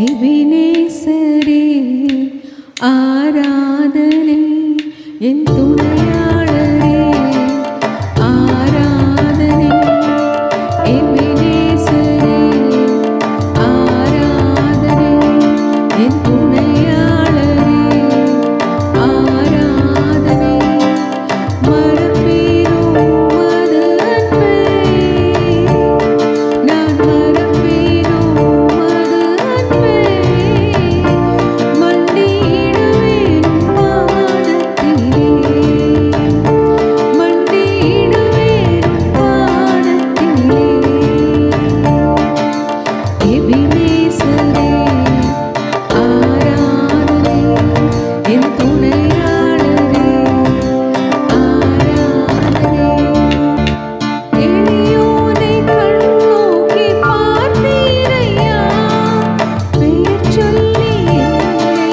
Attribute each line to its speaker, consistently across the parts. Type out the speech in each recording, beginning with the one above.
Speaker 1: எபினேசரே ஆராதனை, என் துணையாளரே ஆராதனை. எபினேசரே ஆராதனை, என் துணையாளரே ஆராதனை. மறப்பேனோ மது அன்பை, நான் மறப்பேனோ மது அன்பை. மண்டியிடுவேன் பாதத்திலே, மண்டியிடுவேன் பாதத்திலே. எபினேசரே ஆராதனை, என் துணையாளரே ஆராதனை. எளியோனை கண்ணோக்கி பார்த்தீரையா, பெயர் சொல்லி என்னை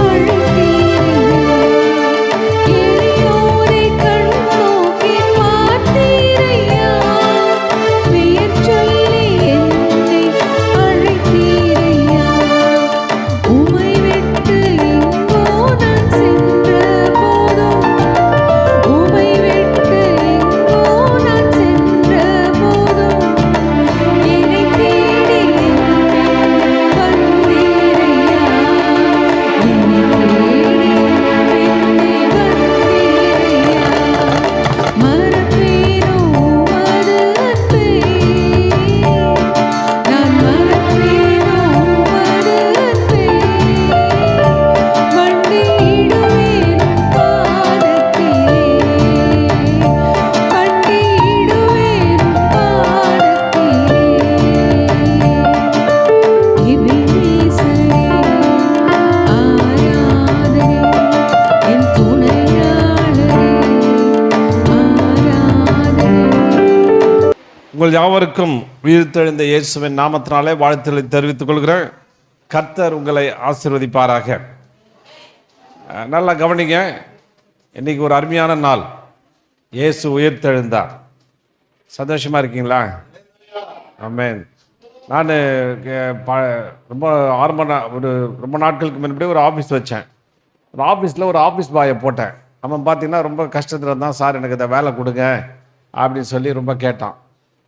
Speaker 1: அழைத்தீரையா. எளியோனை கண்ணோக்கி பார்த்தீரையா, பெயர் சொல்லி என்னை அழைத்தீரையா. உமை விட்டு எங்கோ நான் சென்ற போதும், உமை விட்டு எங்கோ நான் சென்ற போதும், என்னை தேடி என்னை வந்தீரையா. என்னை தேடி என்னை வந்தீரையா. மறப்பேனோ மது அன்பை, நான் மறப்பேனோ மது அன்பை. மண்டியிடுவேன் பாதத்திலே, மண்டியிடுவேன் பாதத்திலே. எபினேசரே ஆராதனை, என் துணையாளரே ஆராதனை.
Speaker 2: உங்கள் யாவருக்கும் உயிர்த்தெழுந்த இயேசுவின் நாமத்தினாலே வாழ்த்துக்களை தெரிவித்துக் கொள்கிறேன். கர்த்தர் உங்களை ஆசீர்வதிப்பாராக. நல்லா கவனிங்க. இன்னைக்கு ஒரு அருமையான நாள். இயேசு உயிர்த்தெழுந்தார். சந்தோஷமா இருக்கீங்களா? ஆமென். நான் ரொம்ப ரொம்ப நாட்களுக்கு முன்னாடி ஒரு ஆஃபீஸ் வச்சேன். ஒரு ஆஃபீஸில் ஒரு ஆஃபீஸ் பாயை போட்டேன். அவன் பார்த்தீங்கன்னா ரொம்ப கஷ்டத்தில் இருந்தான். சார் எனக்கு இந்த வேலை கொடுங்க அப்படின்னு சொல்லி ரொம்ப கேட்டான்.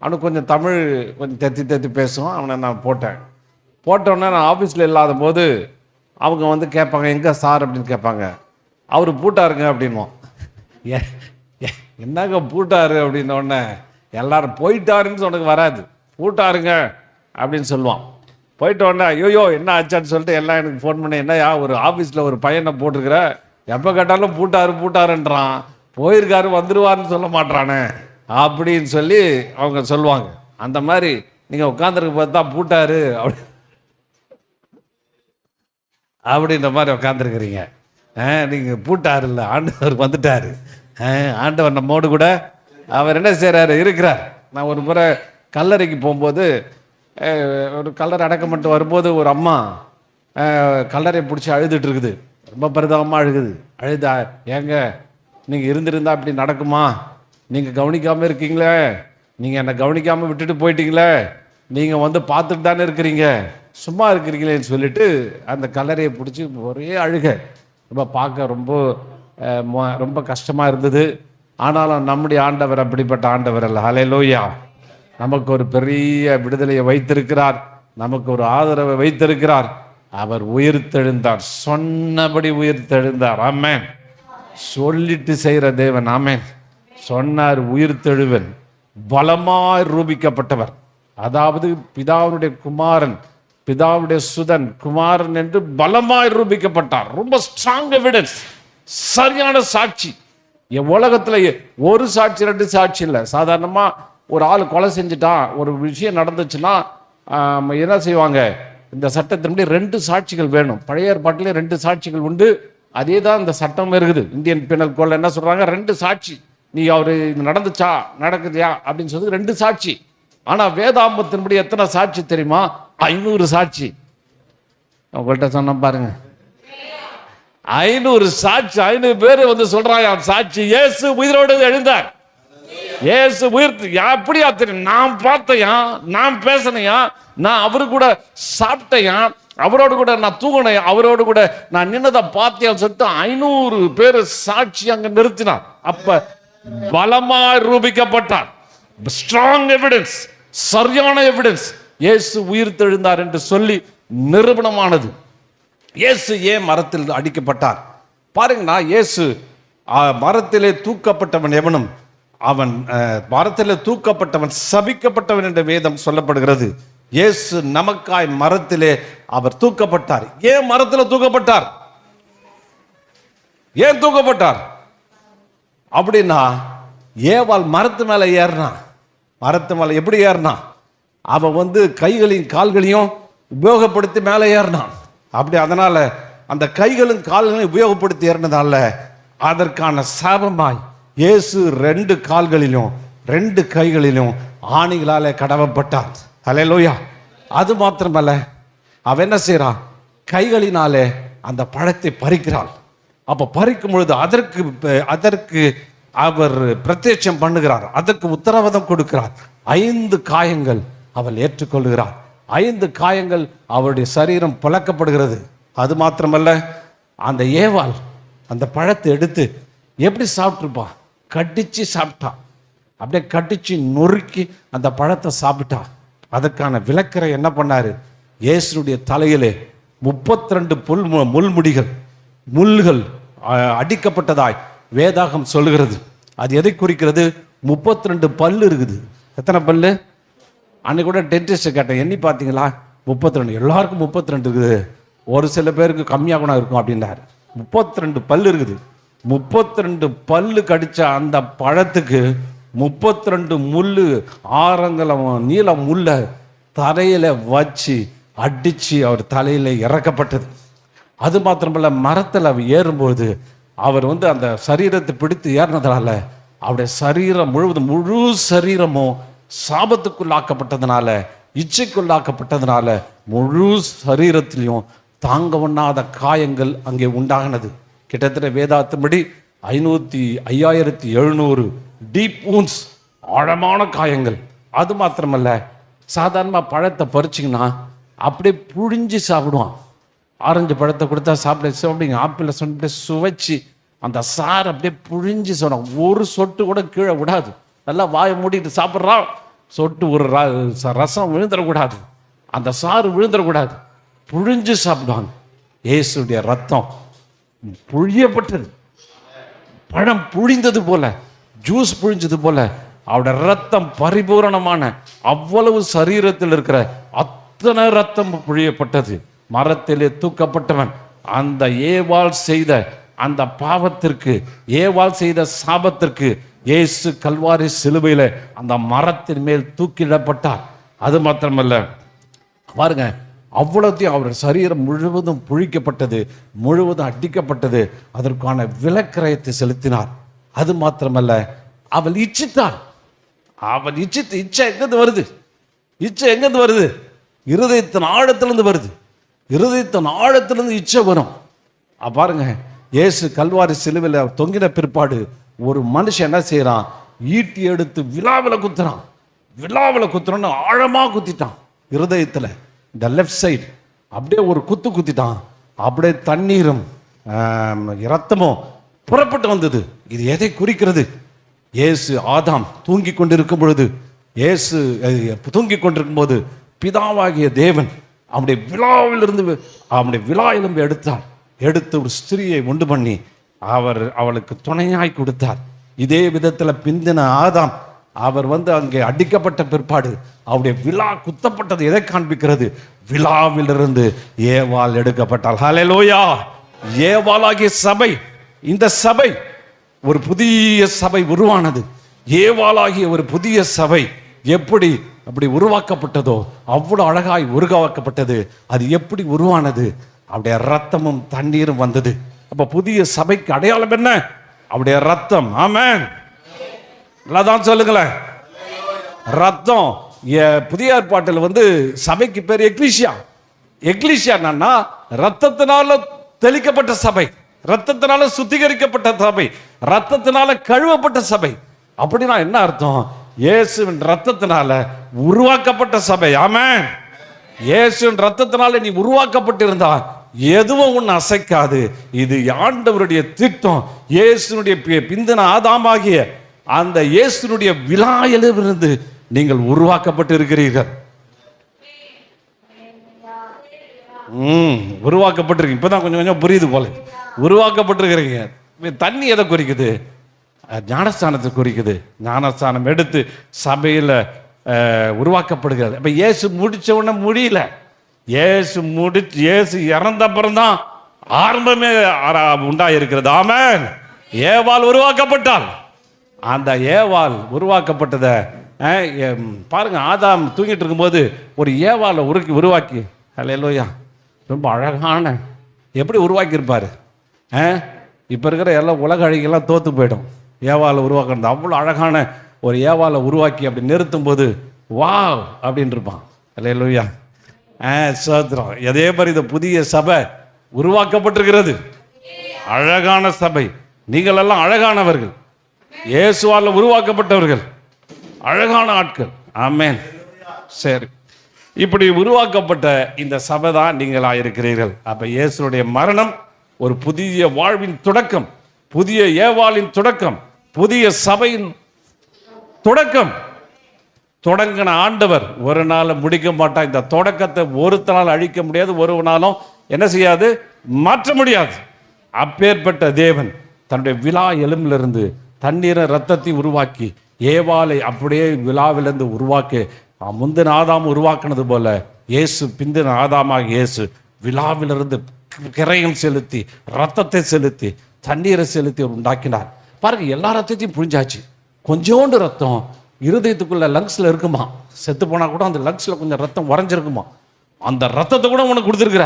Speaker 2: அவனுக்கு கொஞ்சம் தமிழ் கொஞ்சம் தெத்தி பேசுவான். அவனை நான் போட்டோன்னே நான் ஆஃபீஸில் இல்லாத போது அவங்க வந்து கேட்பாங்க, எங்கே சார் அப்படின்னு கேட்பாங்க. அவர் பூட்டாருங்க அப்படின்வான். என்னங்க பூட்டாரு அப்படின்னோடனே எல்லாரும் போயிட்டாருன்னு சொன்னதுக்கு வராது, பூட்டாருங்க அப்படின்னு சொல்லுவான். போயிட்டோடனே ஐயோ என்ன ஆச்சான்னு சொல்லிட்டு எல்லாம் எனக்கு ஃபோன் பண்ணி, என்னையா ஒரு ஆஃபீஸில் ஒரு பையனை போட்டிருக்கிற, எப்போ கேட்டாலும் பூட்டாருன்றான், போயிருக்காரு வந்துடுவார்னு சொல்ல மாட்டானே அப்படின்னு சொல்லி அவங்க சொல்லுவாங்க. அந்த மாதிரி நீங்கள் உட்காந்துருக்கு பார்த்தா பூட்டாரு அப்படின்ற மாதிரி உட்காந்துருக்குறீங்க. நீங்கள் பூட்டாரு இல்லை, ஆண்டவர் வந்துட்டார். ஆண்டவர் நம்மோடு கூட அவர் என்ன செய்கிறாரு, இருக்கிறார். நான் ஒரு முறை கல்லறைக்கு போகும்போது ஒரு கல்லறை அடக்கம் பண்ணிட்டு வரும்போது ஒரு அம்மா கல்லறையை பிடிச்சி அழுதுட்டு இருக்குது. ரொம்ப பரிதாபமாக அழுதா, ஏங்க நீங்கள் இருந்திருந்தா அப்படி நடக்குமா? நீங்கள் கவனிக்காமல் இருக்கீங்களே, நீங்கள் என்னை கவனிக்காமல் விட்டுட்டு போயிட்டீங்களே, நீங்கள் வந்து பார்த்துட்டு தானே இருக்கிறீங்க, சும்மா இருக்கிறீங்களேன்னு சொல்லிட்டு அந்த கல்லறையை பிடிச்சி ஒரே அழுக. ரொம்ப பார்க்க ரொம்ப கஷ்டமாக இருந்தது. ஆனாலும் நம்முடைய ஆண்டவர் அப்படிப்பட்ட ஆண்டவர் அல்ல. ஹல்லேலூயா. நமக்கு ஒரு பெரிய விடுதலையை வைத்திருக்கிறார், நமக்கு ஒரு ஆதரவை வைத்திருக்கிறார். அவர் உயிர்த்தெழுந்தார், சொன்னபடி உயிர்த்தெழுந்தார். ஆமென். சொல்லிட்டு செய்கிற தேவன். ஆமென். சொன்னார் உயிர்த்தெழுவன், பலமாய் ரூபிக்கப்பட்டவர். அதாவது பிதாவுடைய குமாரன், பிதாவுடைய சுதன், குமாரன் என்று பலமாய் ரூபிக்கப்பட்டார். ரொம்ப ஸ்ட்ராங் எவிடன்ஸ், சரியான சாட்சி. என் உலகத்தில் ஒரு சாட்சி ரெண்டு சாட்சி இல்லை. சாதாரணமாக ஒரு ஆள் கொலை செஞ்சுட்டான், ஒரு விஷயம் நடந்துச்சுன்னா என்ன செய்வாங்க, இந்த சட்டத்தின்படி 2 சாட்சிகள் வேணும். பழைய ஏற்பாட்டிலே 2 சாட்சிகள் உண்டு. அதே தான் இந்த சட்டம் இருக்குது. இந்தியன் பீனல் கோட்ல என்ன சொல்கிறாங்க, 2 சாட்சி. நீ அவர் இது நடந்துச்சா நடக்குதியா அப்படின்னு சொல்லி 2 சாட்சி. ஆனால் வேதாம்பத்தின்படி எத்தனை சாட்சி தெரியுமா? 500 சாட்சி. உங்கள்கிட்ட சொன்ன பாருங்க, 500 சாட்சி. 500 பேர் வந்து சொல்றாங்க சாட்சி, இயேசு உயிரோடு எழுந்தார். இயேசு உயிர்த்து எப்படியா தெரியும்? நான் பார்த்தையா, நான் பேசினையா, நான் அவரு கூட சாப்பிட்டையா, அவரோடு கூட நான் தூங்கினேன், அவரோடு கூட நான் நின்னதை பார்த்தேன்னு சொல்லிட்டு 500 பேர் சாட்சி அங்க நிறுத்தினார். அப்ப பலமா ரூபிக்கப்பட்டார். ஸ்ட்ராங் எவிடன்ஸ், சரியான எவிடன்ஸ், இயேசு உயிர் தெழுந்தார் என்று சொல்லி நிரூபணமானது. இயேசு ஏன் மரத்தில் அடிக்கப்பட்டார் பாருங்கண்ணா. இயேசு மரத்திலே தூக்கப்பட்டவன் எவனும் அவன் மரத்திலே தூக்கப்பட்டவன் சபிக்கப்பட்டவன் என்ற வேதம் சொல்லப்படுகிறது. இயேசு நமக்காய் மரத்திலே அவர் தூக்கப்பட்டார். ஏன் மரத்தில் தூக்கப்பட்டார்? ஏன் தூக்கப்பட்டார் அப்படின்னா, ஏவாள் மரத்து மேல ஏறினா. மரத்து மேல எப்படி ஏறினா? அவன் கைகளையும் கால்களையும் உபயோகப்படுத்தி மேலே ஏறினான். அப்படி அதனால அந்த கைகளும் கால்களையும் உபயோகப்படுத்தி ஏறினதால அதற்கான சாபமாய் இயேசு 2 கால்களிலும் 2 கைகளிலும் ஆணிகளாலே கடவப்பட்டார். ஹல்லேலூயா. அது மாத்திரமல்ல, அவன் என்ன செய்றான்? கைகளினாலே அந்த பழத்தை பறிக்கிறாள். அப்ப பறிக்கும் பொழுது அதற்கு அவர் பிரத்யட்சம் பண்ணுகிறார், அதற்கு உத்தரவாதம் கொடுக்கிறார். 5 காயங்கள் அவள் ஏற்றுக்கொள்கிறார். 5 காயங்கள் அவருடைய சரீரம் புலக்கப்படுகிறது. அது மாத்திரமல்ல, அந்த ஏவாள் அந்த பழத்தை எடுத்து எப்படி சாப்பிட்டுருப்பா? கடிச்சு சாப்பிட்டா. அப்படியே கடிச்சு நொறுக்கி அந்த பழத்தை சாப்பிட்டா. அதற்கான விளக்கரை என்ன பண்ணாரு? இயேசுடைய தலையிலே 32 முள்கள் அடிக்கப்பட்டதாய் வேதாகம் சொல்லுகிறது. அது எதை குறிக்கிறது? 32 பல்லு இருக்குது. எத்தனை பல்லு? அன்னைக்கு கூட டென்டிஸ்ட் கேட்டேன், எண்ணி பார்த்தீங்களா? 32. எல்லாருக்கும் 32 இருக்குது, ஒரு சில பேருக்கு கம்மியாக கூட இருக்கும் அப்படின்னாரு. 32 பல்லு இருக்குது. 32 பல்லு கடிச்ச அந்த பழத்துக்கு 32 முள்ளு, ஆரங்கலம் நீளம் முள்ள தலையில வச்சு அடிச்சு அவர் தலையில இறக்கப்பட்டது. அது மாத்திரமல்ல, மரத்தில் அவர் ஏறும்போது அவர் அந்த சரீரத்தை பிடித்து ஏறினதுனால அவருடைய சரீரம் முழுவதும் முழு சரீரமும் சாபத்துக்குள்ளாக்கப்பட்டதுனால, இச்சைக்குள்ளாக்கப்பட்டதுனால முழு சரீரத்திலையும் தாங்க ஒண்ணாத காயங்கள் அங்கே உண்டாகினது. கிட்டத்தட்ட வேதாத்தின்படி 5700 டீப் வூண்ட்ஸ், ஆழமான காயங்கள். அது மாத்திரமல்ல, சாதாரணமாக பழத்தை பறிச்சிங்கன்னா அப்படியே புழிஞ்சு சாப்பிடுவான். ஆரஞ்சு பழத்தை கொடுத்தா சாப்பிடுங்க, ஆப்பிளை சொன்ன சுவைச்சு அந்த சாறு அப்படியே புழிஞ்சு சொன்னான். ஒரு சொட்டு கூட கீழே விடாது. நல்லா வாயை மூடிட்டு சாப்பிட்றான். சொட்டு ஒரு ரசம் விழுந்துடக்கூடாது, அந்த சாறு விழுந்துடக்கூடாது, புழிஞ்சு சாப்பிடுவாங்க. இயேசுடைய ரத்தம் புழியப்பட்டது. பழம் புழிந்தது போல, ஜூஸ் புழிஞ்சது போல அவருடைய ரத்தம் பரிபூரணமான அவ்வளவு சரீரத்தில் இருக்கிற அத்தனை ரத்தம் புழியப்பட்டது. மரத்திலே தூக்கப்பட்டவன் அந்த ஏவாள் செய்த அந்த பாவத்திற்கு, ஏவாள் செய்த சாபத்திற்கு இயேசு கல்வாரி சிலுவையில அந்த மரத்தின் மேல் தூக்கிடப்பட்டார். அது மாத்திரமல்ல, பாருங்க, அவ்வளோத்தையும் அவர் சரீரம் முழுவதும் புழிக்கப்பட்டது, முழுவதும் அடிக்கப்பட்டது. அதற்கான விலக்கிரயத்தை செலுத்தினார். அது மாத்திரமல்ல, அவள் இச்சித்தாள். அவள் இச்சை எங்கிருந்து வருது? இச்சை எங்கிருந்து வருது? இருதயத்தின் ஆழத்திலிருந்து வருது. இருதயத்தின் ஆழத்திலிருந்து இச்சை வரும். பாருங்க, இயேசு கல்வாரி சிலுவையில் தொங்கின பிற்பாடு ஒரு மனுஷன் என்ன செய்யறான்? ஈட்டி எடுத்து விழாவில் குத்துறான். விழாவில் குத்துறான்னு ஆழமாக குத்திட்டான். இருதயத்தில் இந்த லெஃப்ட் சைடு அப்படியே ஒரு குத்திட்டான். அப்படியே தண்ணீரும் இரத்தமும் புறப்பட்டு வந்தது. இது எதை குறிக்கிறது? இயேசு ஆதாம் தூங்கி கொண்டிருக்கும் பொழுது, இயேசு தூங்கி கொண்டிருக்கும் போது பிதாவாகிய தேவன் அவனுடைய விழாவிலிருந்து அவனுடைய விழா எலும்பு எடுத்து ஒரு ஸ்திரியை உண்டு பண்ணி அவளுக்கு துணையாய் கொடுத்தார். இதே விதத்தில் பிந்தின ஆதாம் அவர் அங்கே அடிக்கப்பட்ட பிற்பாடு அவருடைய விழா குத்தப்பட்டது எதை காண்பிக்கிறது? விழாவிலிருந்து ஏவாள் எடுக்கப்பட்டாள். ஹல்லேலூயா. ஏவாளாகிய சபை, இந்த சபை ஒரு புதிய சபை உருவானது. ஏவாளாகிய ஒரு புதிய சபை அப்படி உருவாக்கப்பட்டதோ அவ்வளவு அழகாய் உருவாக்கப்பட்டது. அது எப்படி உருவானது? அவருடைய ரத்தமும் தண்ணீரும் வந்தது. அப்ப புதிய சபைக்கு அடையாளம் என்ன? அவருடைய ரத்தம். ஆமென். தான் சொல்லுங்களேன். ரத்தம். புதிய ஏற்பாட்டில் சபைக்கு பேர் எக்லீசியா. எக்லீசியா என்னன்னா ரத்தத்தினால தெளிக்கப்பட்ட சபை, ரத்தத்தினால சுத்திகரிக்கப்பட்ட சபை, ரத்தத்தினால கழுவப்பட்ட சபை. அப்படின்னா என்ன அர்த்தம்? இயேசுவின் ரத்தத்தினால உருவாக்கப்பட்ட சபை. ஆமென். இயேசுவின் ரத்தத்தினால நீ உருவாக்கப்பட்டிருந்தா எதுவும் உன்னை அசைக்காது. இது ஆண்டவருடைய திட்டம். இயேசுனுடைய பிந்தின ஆதாமாகிய அந்த இயேசுனுடைய விலாயிலிருந்து நீங்கள் உருவாக்கப்பட்டு இருக்கிறீர்கள். உருவாக்கப்பட்டிருக்கீங்க. இப்பதான் கொஞ்சம் கொஞ்சம் புரியுது போல. உருவாக்கப்பட்டிருக்கிறீங்க. தண்ணி எதை குறிக்குது? ஞானஸ்தானத்தை குறிக்குது. ஞானஸ்தானம் எடுத்து சபையில் உருவாக்கப்படுகிறது. இப்போ இயேசு முடிச்ச உடனே முடியல. இயேசு இறந்த அப்புறம்தான் ஆரம்பமே உண்டாயிருக்கிறது. ஆமென். ஏவாள் உருவாக்கப்பட்டாள். அந்த ஏவாள் உருவாக்கப்பட்டதை பாருங்க. ஆதாம் தூங்கிட்டு இருக்கும்போது ஒரு ஏவாளை உருவாக்கி, அல்லேலூயா, ரொம்ப அழகான எப்படி உருவாக்கியிருப்பாரு. இப்போ இருக்கிற எல்லாம் உலக அழகெல்லாம் தோற்று போயிடும். ஏவாளை உருவாக்குறது அவ்வளோ அழகான ஒரு ஏவாளை உருவாக்கி அப்படி நிறுத்தும் போது வா அப்படின்னு இருப்பான். அல்லேலூயா, சோத்திரம். அதே மாதிரி இந்த புதிய சபை உருவாக்கப்பட்டிருக்கிறது. அழகான சபை. நீங்கள் எல்லாம் அழகானவர்கள், இயேசுவால் உருவாக்கப்பட்டவர்கள், அழகான ஆட்கள். ஆமென். சரி, இப்படி உருவாக்கப்பட்ட இந்த சபை தான் நீங்களாக இருக்கிறீர்கள். அப்போ இயேசுடைய மரணம் ஒரு புதிய வாழ்வின் தொடக்கம், புதிய ஏவாளின் தொடக்கம், புதிய சபையின் தொடக்கம். தொடங்கின ஆண்டவர் ஒரு நாள் முடிக்க மாட்டார். இந்த தொடக்கத்தை ஒருத்தனால் அழிக்க முடியாது, ஒரு நாளும் என்ன செய்யாது, மாற்ற முடியாது. அப்பேற்பட்ட தேவன் தன்னுடைய விலா எலும்பிலிருந்து தண்ணீரை ரத்தத்தை உருவாக்கி ஏவாளை அப்படியே விழாவிலிருந்து உருவாக்கி முந்தின ஆதாம் உருவாக்குனது போல இயேசு பிந்தின ஆதாமாக இயேசு விழாவிலிருந்து கிரையம் செலுத்தி ரத்தத்தை செலுத்தி தண்ணீரை செலுத்தி உண்டாக்கினார். பாருங்க, எல்லா ரத்தத்தையும் புரிஞ்சாச்சு. கொஞ்சோண்டு ரத்தம் இருதயத்துக்குள்ள லங்ஸ்ல இருக்குமா. செத்து போனா கூட அந்த லங்ஸ்ல கொஞ்சம் ரத்தம் உறைஞ்சிருக்குமா. அந்த ரத்தத்தை கூட உனக்கு கொடுத்துருக்குற.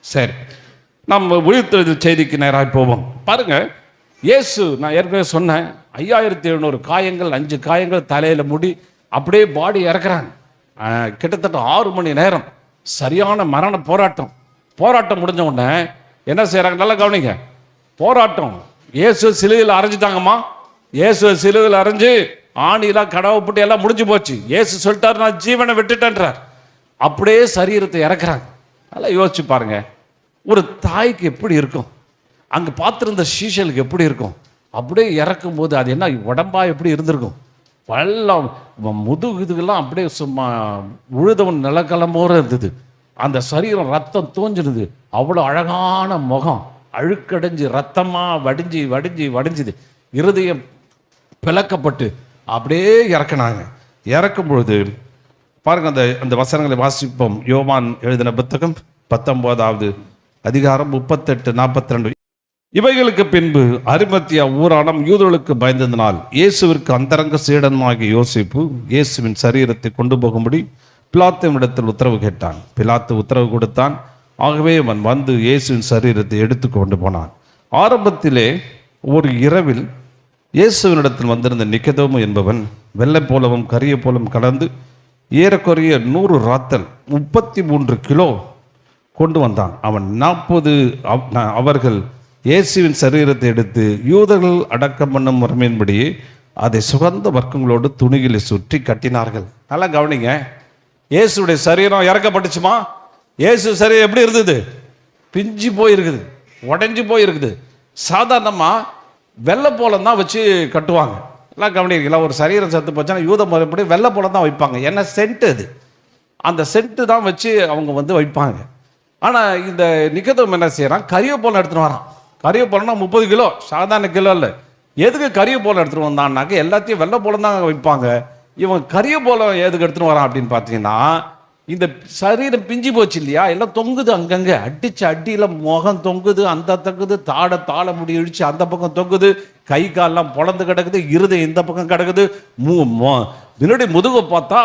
Speaker 2: சரி, நம்ம உயிர்த்தெழுது செய்திக்கு நேராக போவோம். பாருங்க, இயேசு நான் ஏற்கனவே சொன்னேன், 5700 காயங்கள், 5 காயங்கள், தலையில முடி, அப்படியே பாடி இறக்குறாங்க. கிட்டத்தட்ட 6 மணி நேரம் சரியான மரண போராட்டம். போராட்டம் முடிஞ்ச உடனே என்ன செய்யறாங்க? நல்லா கவனிங்க. போராட்டம். இயேசு சிலுவையில் அரைஞ்சிட்டாங்கம்மா. இயேசு சிலுவையில் அரைஞ்சு ஆணிலாம் கடவுப்பட்டு எல்லாம் முடிஞ்சு போச்சு. இயேசு சொல்லிட்டார், நான் ஜீவனை விட்டுட்டேன்றார். அப்படியே சரீரத்தை இறக்குறாங்க. நல்லா யோசிச்சு பாருங்க, ஒரு தாய்க்கு எப்படி இருக்கும், அங்கே பார்த்துருந்த சீஷலுக்கு எப்படி இருக்கும். அப்படியே இறக்கும் போது அது என்ன உடம்பா எப்படி இருந்திருக்கும். வெள்ளம் முதுகுதுக்கெல்லாம் அப்படியே சும்மா உழுதவன் நிலக்கலமோர இருந்தது. அந்த சரீரம் ரத்தம் தோஞ்சிருது. அவ்வளோ அழகான முகம் அழுக்கடைஞ்சு ரத்தமாக வடிஞ்சு வடிஞ்சு வடிஞ்சுது. இருதயம் பிளக்கப்பட்டு அப்படியே இறக்குனாங்க. இறக்கும் பொழுது பாருங்க, அந்த வசனங்களை வாசிப்போம். யோவான் எழுதின புத்தகம் 19வது அதிகாரம் 38-42. இவைகளுக்கு பின்பு அரிமத்தியா ஊரானம் யூதர்களுக்கு பயந்ததினால் இயேசுவிற்கு அந்தரங்க சீடனாகிய யோசேப்பு இயேசுவின் சரீரத்தை கொண்டு போகும்படி பிலாத்துவிடத்தில் உத்தரவு கேட்டான். பிலாத்து உத்தரவு கொடுத்தான். ஆகவே அவன் வந்து இயேசுவின் சரீரத்தை எடுத்து கொண்டு போனான். ஆரம்பத்திலே ஒரு இரவில் இயேசுவினிடத்தில் வந்திருந்த நிக்கதோமு என்பவன் வெள்ளை போலவும் கரிய போலவும் கலந்து ஏறக்குறைய 100 ராத்தல் 33 கிலோ கொண்டு வந்தான். அவன் 40 அவர்கள் இயேசுவின் சரீரத்தை எடுத்து யூதர்கள் அடக்கம் பண்ணும் முறைமையின்படி அதை சுகந்த வர்க்கங்களோடு துணிகளை சுற்றி கட்டினார்கள். நல்லா கவனிங்க, இயேசுடைய சரீரம் இறக்கப்பட்டுச்சுமா. இயேசு சரீரம் எப்படி இருந்தது? பிஞ்சு போயிருக்குது, உடஞ்சி போயிருக்குது. சாதாரணமாக வெள்ளை போலம் தான் வச்சு கட்டுவாங்க. எல்லாம் கவனிக்கிறீங்களா? ஒரு சரீரம் செத்து போச்சுன்னா யூத முறைப்படி வெள்ளை போலம் தான் வைப்பாங்க. ஏன்னா சென்ட்டு அது, அந்த சென்ட்டு தான் வச்சு அவங்க வந்து வைப்பாங்க. ஆனால் இந்த நிக்கதோம் என்ன செய்யறான்? கரியப்போலம் எடுத்துகிட்டு வரான். கரியப்போலம்னா 30 கிலோ, சாதாரண கிலோ இல்லை. எதுக்கு கரியப்போலம் எடுத்துகிட்டு வந்தான்னாக்க எல்லாத்தையும் வெள்ளை போலம் தான் வைப்பாங்க. இவன் கரியப்போலம் எதுக்கு எடுத்துகிட்டு வரான் அப்படின்னு பார்த்தீங்கன்னா, இந்த சரீரம் பிஞ்சு போச்சு இல்லையா, எல்லாம் தொங்குது. அங்கங்கே அடிச்சு அடியில் முகம் தொங்குது, அந்த தொங்குது, தாழ முடி இடிச்சு அந்த பக்கம் தொங்குது, கை காலெல்லாம் பொழந்து கிடக்குது, இருதயம் இந்த பக்கம் கிடக்குது, முன்னாடி முதுகை பார்த்தா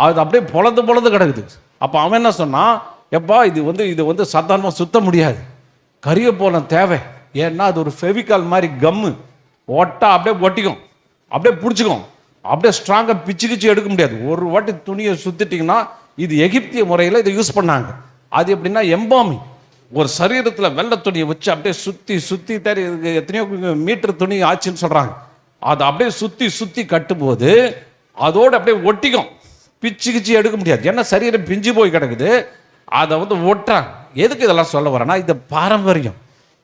Speaker 2: அது அப்படியே பொழந்து கிடக்குது. அப்போ அவன் என்ன சொன்னான், எப்பா இது வந்து சாதாரணமாக சுத்த முடியாது, கரியப்போலம் தேவை. ஏன்னா அது ஒரு ஃபெவிகால் மாதிரி கம்மு, ஒட்டா அப்படியே ஒட்டிக்கும், அப்படியே பிடிச்சிக்கும், அப்படியே ஸ்ட்ராங்காக பிச்சு எடுக்க முடியாது. ஒரு வாட்டி துணியை சுத்திட்டிங்கன்னா, இது எகிப்திய முறையில் இதை யூஸ் பண்ணாங்க. அது எப்படின்னா எம்பாமிங். ஒரு சரீரத்தில் வெள்ளை துணியை வச்சு அப்படியே சுற்றி தரி எத்தனையோ மீட்டர் துணி ஆச்சுன்னு சொல்கிறாங்க. அதை அப்படியே சுற்றி கட்டும்போது அதோடு அப்படியே ஒட்டிக்கும், பிச்சு கிச்சு எடுக்க முடியாது, ஏன்னா சரீரம் பிஞ்சு போய் கிடக்குது. அதை வந்து ஒட்டுறாங்க. எதுக்கு இதெல்லாம் சொல்ல வரேன்னா, இந்த பாரம்பரியம்.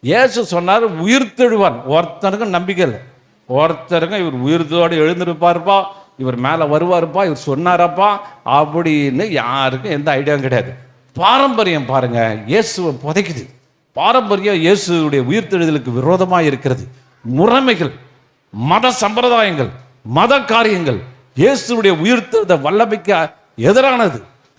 Speaker 2: இயேசு சொன்னார் உயிர்த்தெழுவான். ஒருத்தனுக்கும் நம்பிக்கை இல்லை. ஒருத்தருக்கும் இவர் உயிர்த்தோடு எழுந்திருப்பாருப்பா, இவர் மேலே வருவாருப்பா, இவர் சொன்னாரப்பா அப்படின்னு யாருக்கும் எந்த ஐடியாவும் கிடையாது. பாரம்பரியம் பாருங்க இயேசுவை புதைக்குது. பாரம்பரியம் இயேசுடைய உயிர்த்தெழுதலுக்கு விரோதமாக இருக்கிறது. முறைமைகள், மத சம்பிரதாயங்கள், மத காரியங்கள் இயேசுடைய உயிர்த்தெழுத வல்லமைக்கு எதிரானது.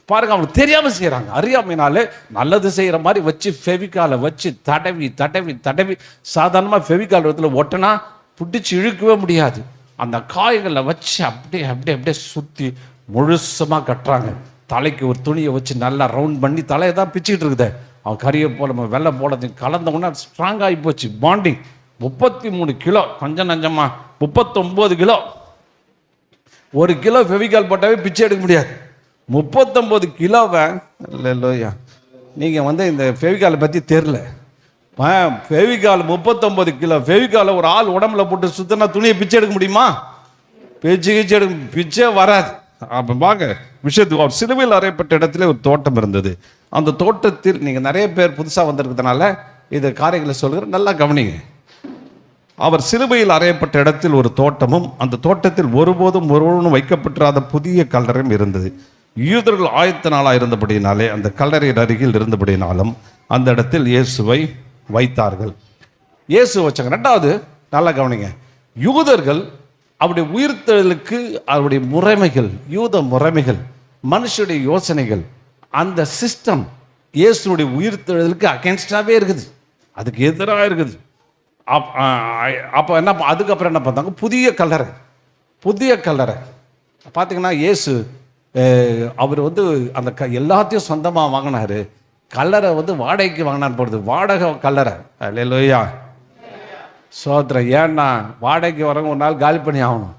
Speaker 2: பாருங்க, அவங்களுக்கு தெரியாம செய்யறாங்க. அறியாமைனாலே நல்லது செய்யற மாதிரி வச்சு ஃபெவிகாலை வச்சு தடவி தடவி தடவி, சாதாரணமாக ஃபெவிகால் இடத்துல ஒட்டினா பிடிச்சி இழுக்கவே முடியாது. அந்த காயங்களை வச்சு அப்படியே அப்படியே அப்படியே சுற்றி முழுசமாக கட்டுறாங்க. தலைக்கு ஒரு துணியை வச்சு நல்லா ரவுண்ட் பண்ணி தலையை தான் பிச்சுக்கிட்டு இருக்குது. அவன் கறியை போல வெள்ளை போடுறது கலந்தவுடனே ஸ்ட்ராங் ஆகி போச்சு. பாண்டிங் 33 கிலோ, கொஞ்சம் நஞ்சமா 39 கிலோ. 1 கிலோ ஃபெவிகால் போட்டாவே பிச்சை எடுக்க முடியாது. 39 கிலோவை இல்லையா? நீங்கள் வந்து இந்த ஃபெவிகாலை பற்றி தெரில. ஃபெவிகால் 39 கிலோ ஃபெவிகாலை ஒரு ஆள் உடம்புல போட்டு சுத்தினா துணியை பிச்சை எடுக்க முடியுமா? பிச்சை எடுக்க பிச்சை வராது. அப்போ பாங்க விஷயத்துக்கு, அவர் சிலுவையில் அறையப்பட்ட இடத்துல ஒரு தோட்டம் இருந்தது. அந்த தோட்டத்தில் நீங்கள் நிறைய பேர் புதுசாக வந்திருக்கிறதுனால இது காரியங்களை சொல்கிற நல்லா கவனிங்க. அவர் சிலுவையில் அறையப்பட்ட இடத்தில் ஒரு தோட்டமும், அந்த தோட்டத்தில் ஒருபோதும் ஒருவனும் வைக்கப்பட்டிராத புதிய கல்லறையும் இருந்தது. யூதர்கள் ஆயத்த நாளாக இருந்தபடினாலே அந்த கல்லறையின் அருகில் இருந்தபடினாலும் அந்த இடத்தில் இயேசுவை வைத்தார்கள். இயேசு வச்சாங்க. ரெண்டாவது நல்லா கவனிங்க, யூதர்கள் அவருடைய உயிர்த்தெழுதலுக்கு அவருடைய முறைமைகள், யூத முறைமைகள், மனுஷனுடைய யோசனைகள், அந்த சிஸ்டம் இயேசுடைய உயிர்த்தெழுதலுக்கு அகேன்ஸ்டாகவே இருக்குது, அதுக்கு எதிராக இருக்குது. அப்போ என்ன, அதுக்கப்புறம் என்ன பார்த்தாங்க, புதிய கல்லறை. புதிய கல்லறை பார்த்தீங்கன்னா இயேசு அவர் வந்து அந்த எல்லாத்தையும் சொந்தமாக வாங்கினார். கல்லறை வந்து வாடகைக்கு வாங்கினார் போடுது, வாடகை கல்லறை. அல்லேலூயா, சோத்திரம். ஏன்னா வாடகைக்கு வரவங்க ஒரு நாள் காலி பண்ணி ஆகணும்.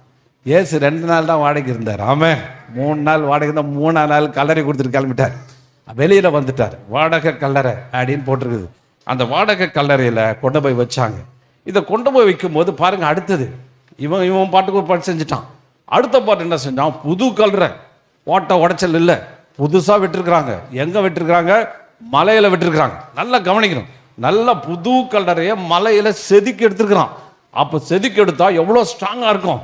Speaker 2: ஏசு 2 நாள் தான் வாடகைக்கு இருந்தார். ஆமாம், 3 நாள் வாடகை தான். 3ஆம் நாள் கல்லறை கொடுத்துட்டு கிளம்பிட்டார், வெளியில் வந்துட்டார். வாடகை கல்லறை அப்படின்னு போட்டிருக்குது. அந்த வாடகை கல்லறையில் கொண்டு போய் வச்சாங்க. இதை கொண்டு போய் வைக்கும்போது பாருங்க, அடுத்தது இவன் பாட்டுக்கு ஒரு பாட்டு செஞ்சுட்டான். அடுத்த பாட்டு என்ன செஞ்சான், புது கல்லறை. ஓட்ட உடைச்சல் இல்லை, புதுசாக விட்டுருக்குறாங்க. எங்கே விட்டுருக்குறாங்க? மலையில் விட்டுருக்குறாங்க. நல்லா கவனிக்கணும். நல்ல புது கல்லறையை மலையில் செதுக்கி எடுத்துருக்குறான். அப்போ செதுக்கி எடுத்தா எவ்வளோ ஸ்ட்ராங்காக இருக்கும்.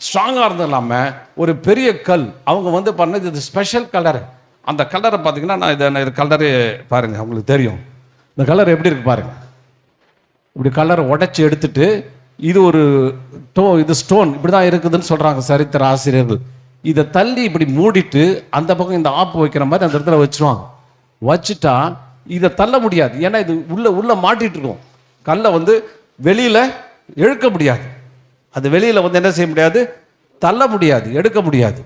Speaker 2: ஸ்ட்ராங்காக இருந்தது இல்லாமல் ஒரு பெரிய கல். அவங்க வந்து பண்ணது இது ஸ்பெஷல் கல்லறை. அந்த கல்லறை பார்த்தீங்கன்னா, நான் இது கல்லறை பாருங்கள், உங்களுக்கு தெரியும் இந்த கல்லறை எப்படி இருக்கு பாருங்க. இப்படி கல்லறை உடைச்சி எடுத்துட்டு இது ஒரு இது ஸ்டோன் இப்படி தான் இருக்குதுன்னு சொல்கிறாங்க சரித்திர ஆசிரியர்கள். இதை தள்ளி இப்படி மூடிட்டு அந்த பக்கம் இந்த ஆப்பு வைக்கிற மாதிரி அந்த இடத்துல வச்சுருவாங்க. வச்சுட்டா இதை தள்ள முடியாது, ஏன்னா இது உள்ள மாட்டிட்டு இருக்கும். கல்லை வந்து வெளியில் இழுக்க முடியாது, அது வெளியில் வந்து என்ன செய்ய முடியாது, தள்ள முடியாது, எடுக்க முடியாது.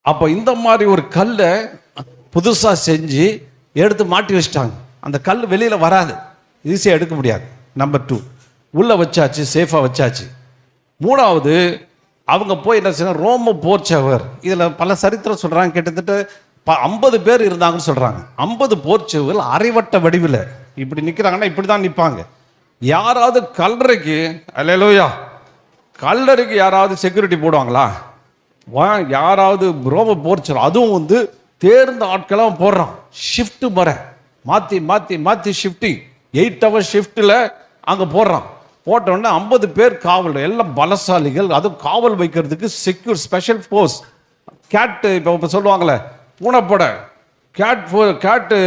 Speaker 2: அப்போ இந்த மாதிரி ஒரு கல்லை புதுசாக செஞ்சு எடுத்து மாட்டி வச்சிட்டாங்க. அந்த கல் வெளியில் வராது, ஈஸியாக எடுக்க முடியாது. நம்பர் 2 உள்ளே வச்சாச்சு, சேஃபாக வச்சாச்சு. 3வது அவங்க போய் என்ன செய்யணும், ரோம போர்ச்சவர். இதில் பல சரித்திரம் சொல்கிறாங்க, கிட்டத்தட்ட 50 பேர் இருந்தாங்கன்னு சொல்கிறாங்க. 50 போர்ச்சவர்கள் அரைவட்ட வடிவில் இப்படி நிற்கிறாங்கன்னா இப்படி தான் நிற்பாங்க. யாராவது கல்லறைக்கு, அல்லேலூயா, கல்லறைக்கு யாராவது செக்யூரிட்டி போடுவாங்களா? யாராவது ரோம போர்ச்சவர், அதுவும் வந்து தேர்ந்த ஆட்களாக போடுறான். ஷிஃப்ட்டு முறை மாற்றி மாற்றி மாற்றி ஷிஃப்டிங், 8 hour ஷிஃப்ட்டில் அங்கே போடுறான். போட்டோடனே 50 பேர் காவல், எல்லாம் பலசாலிகள். அதுவும் காவல் வைக்கிறதுக்கு செக்யூர் ஸ்பெஷல் ஃபோர்ஸ். கேட்டு இப்போ சொல்லுவாங்களே பூனைப்படை, கேட்டு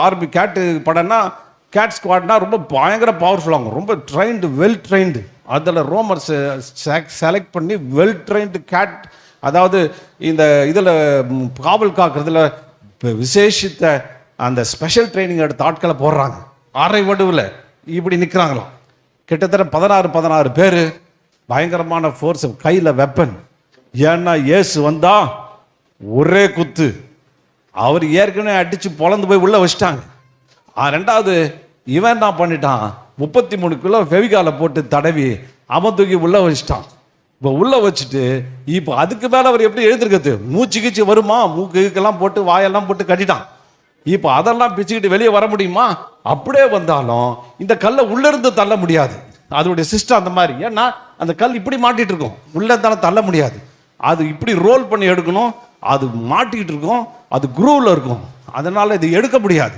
Speaker 2: ஆர்மி, கேட்டு படைன்னா கேட் ஸ்குவாட்னா ரொம்ப பயங்கர பவர்ஃபுல்லாங்க, ரொம்ப ட்ரைன்டு, வெல் ட்ரைன்டு. அதில் ரோமர்ஸ் செலக்ட் பண்ணி வெல் ட்ரைன்டு கேட், அதாவது இந்த இதில் காவல் காக்கிறதுல விசேஷித்த அந்த ஸ்பெஷல் ட்ரைனிங் எடுத்த ஆட்களை போடுறாங்க. அரை வடுவில் இப்படி நிற்கிறாங்களாம். கிட்டத்தட்ட 16 பேர், பயங்கரமான ஃபோர்ஸ், கையில் வெப்பன். ஏன்னா இயேசு வந்தா ஒரே குத்து, அவர் ஏற்கனவே அடித்து பொழந்து போய் உள்ளே வச்சிட்டாங்க. 2வது இவன் என்ன பண்ணிட்டான், 33 கிலோ ஃபெவிகாலை போட்டு தடவி அவன் தூக்கி உள்ளே வச்சிட்டான். இப்போ உள்ளே வச்சுட்டு இப்போ அதுக்கு மேலே அவர் எப்படி எழுந்திருக்கிறது, மூச்சு கீச்சு வருமா, மூக்குக்கெல்லாம் போட்டு வாயெல்லாம் போட்டு கட்டிட்டான். இப்போ அதெல்லாம் பிச்சுக்கிட்டு வெளியே வர முடியுமா? அப்படியே வந்தாலும் இந்த கல்லை உள்ளிருந்து தள்ள முடியாது, அதோடைய சிஸ்டம் அந்த மாதிரி. ஏன்னா அந்த கல் இப்படி மாட்டிட்டு இருக்கும், உள்ளே தானே தள்ள முடியாது. அது இப்படி ரோல் பண்ணி எடுக்கணும், அது மாட்டிக்கிட்டு இருக்கும், அது குரூவில் இருக்கும், அதனால் இது எடுக்க முடியாது.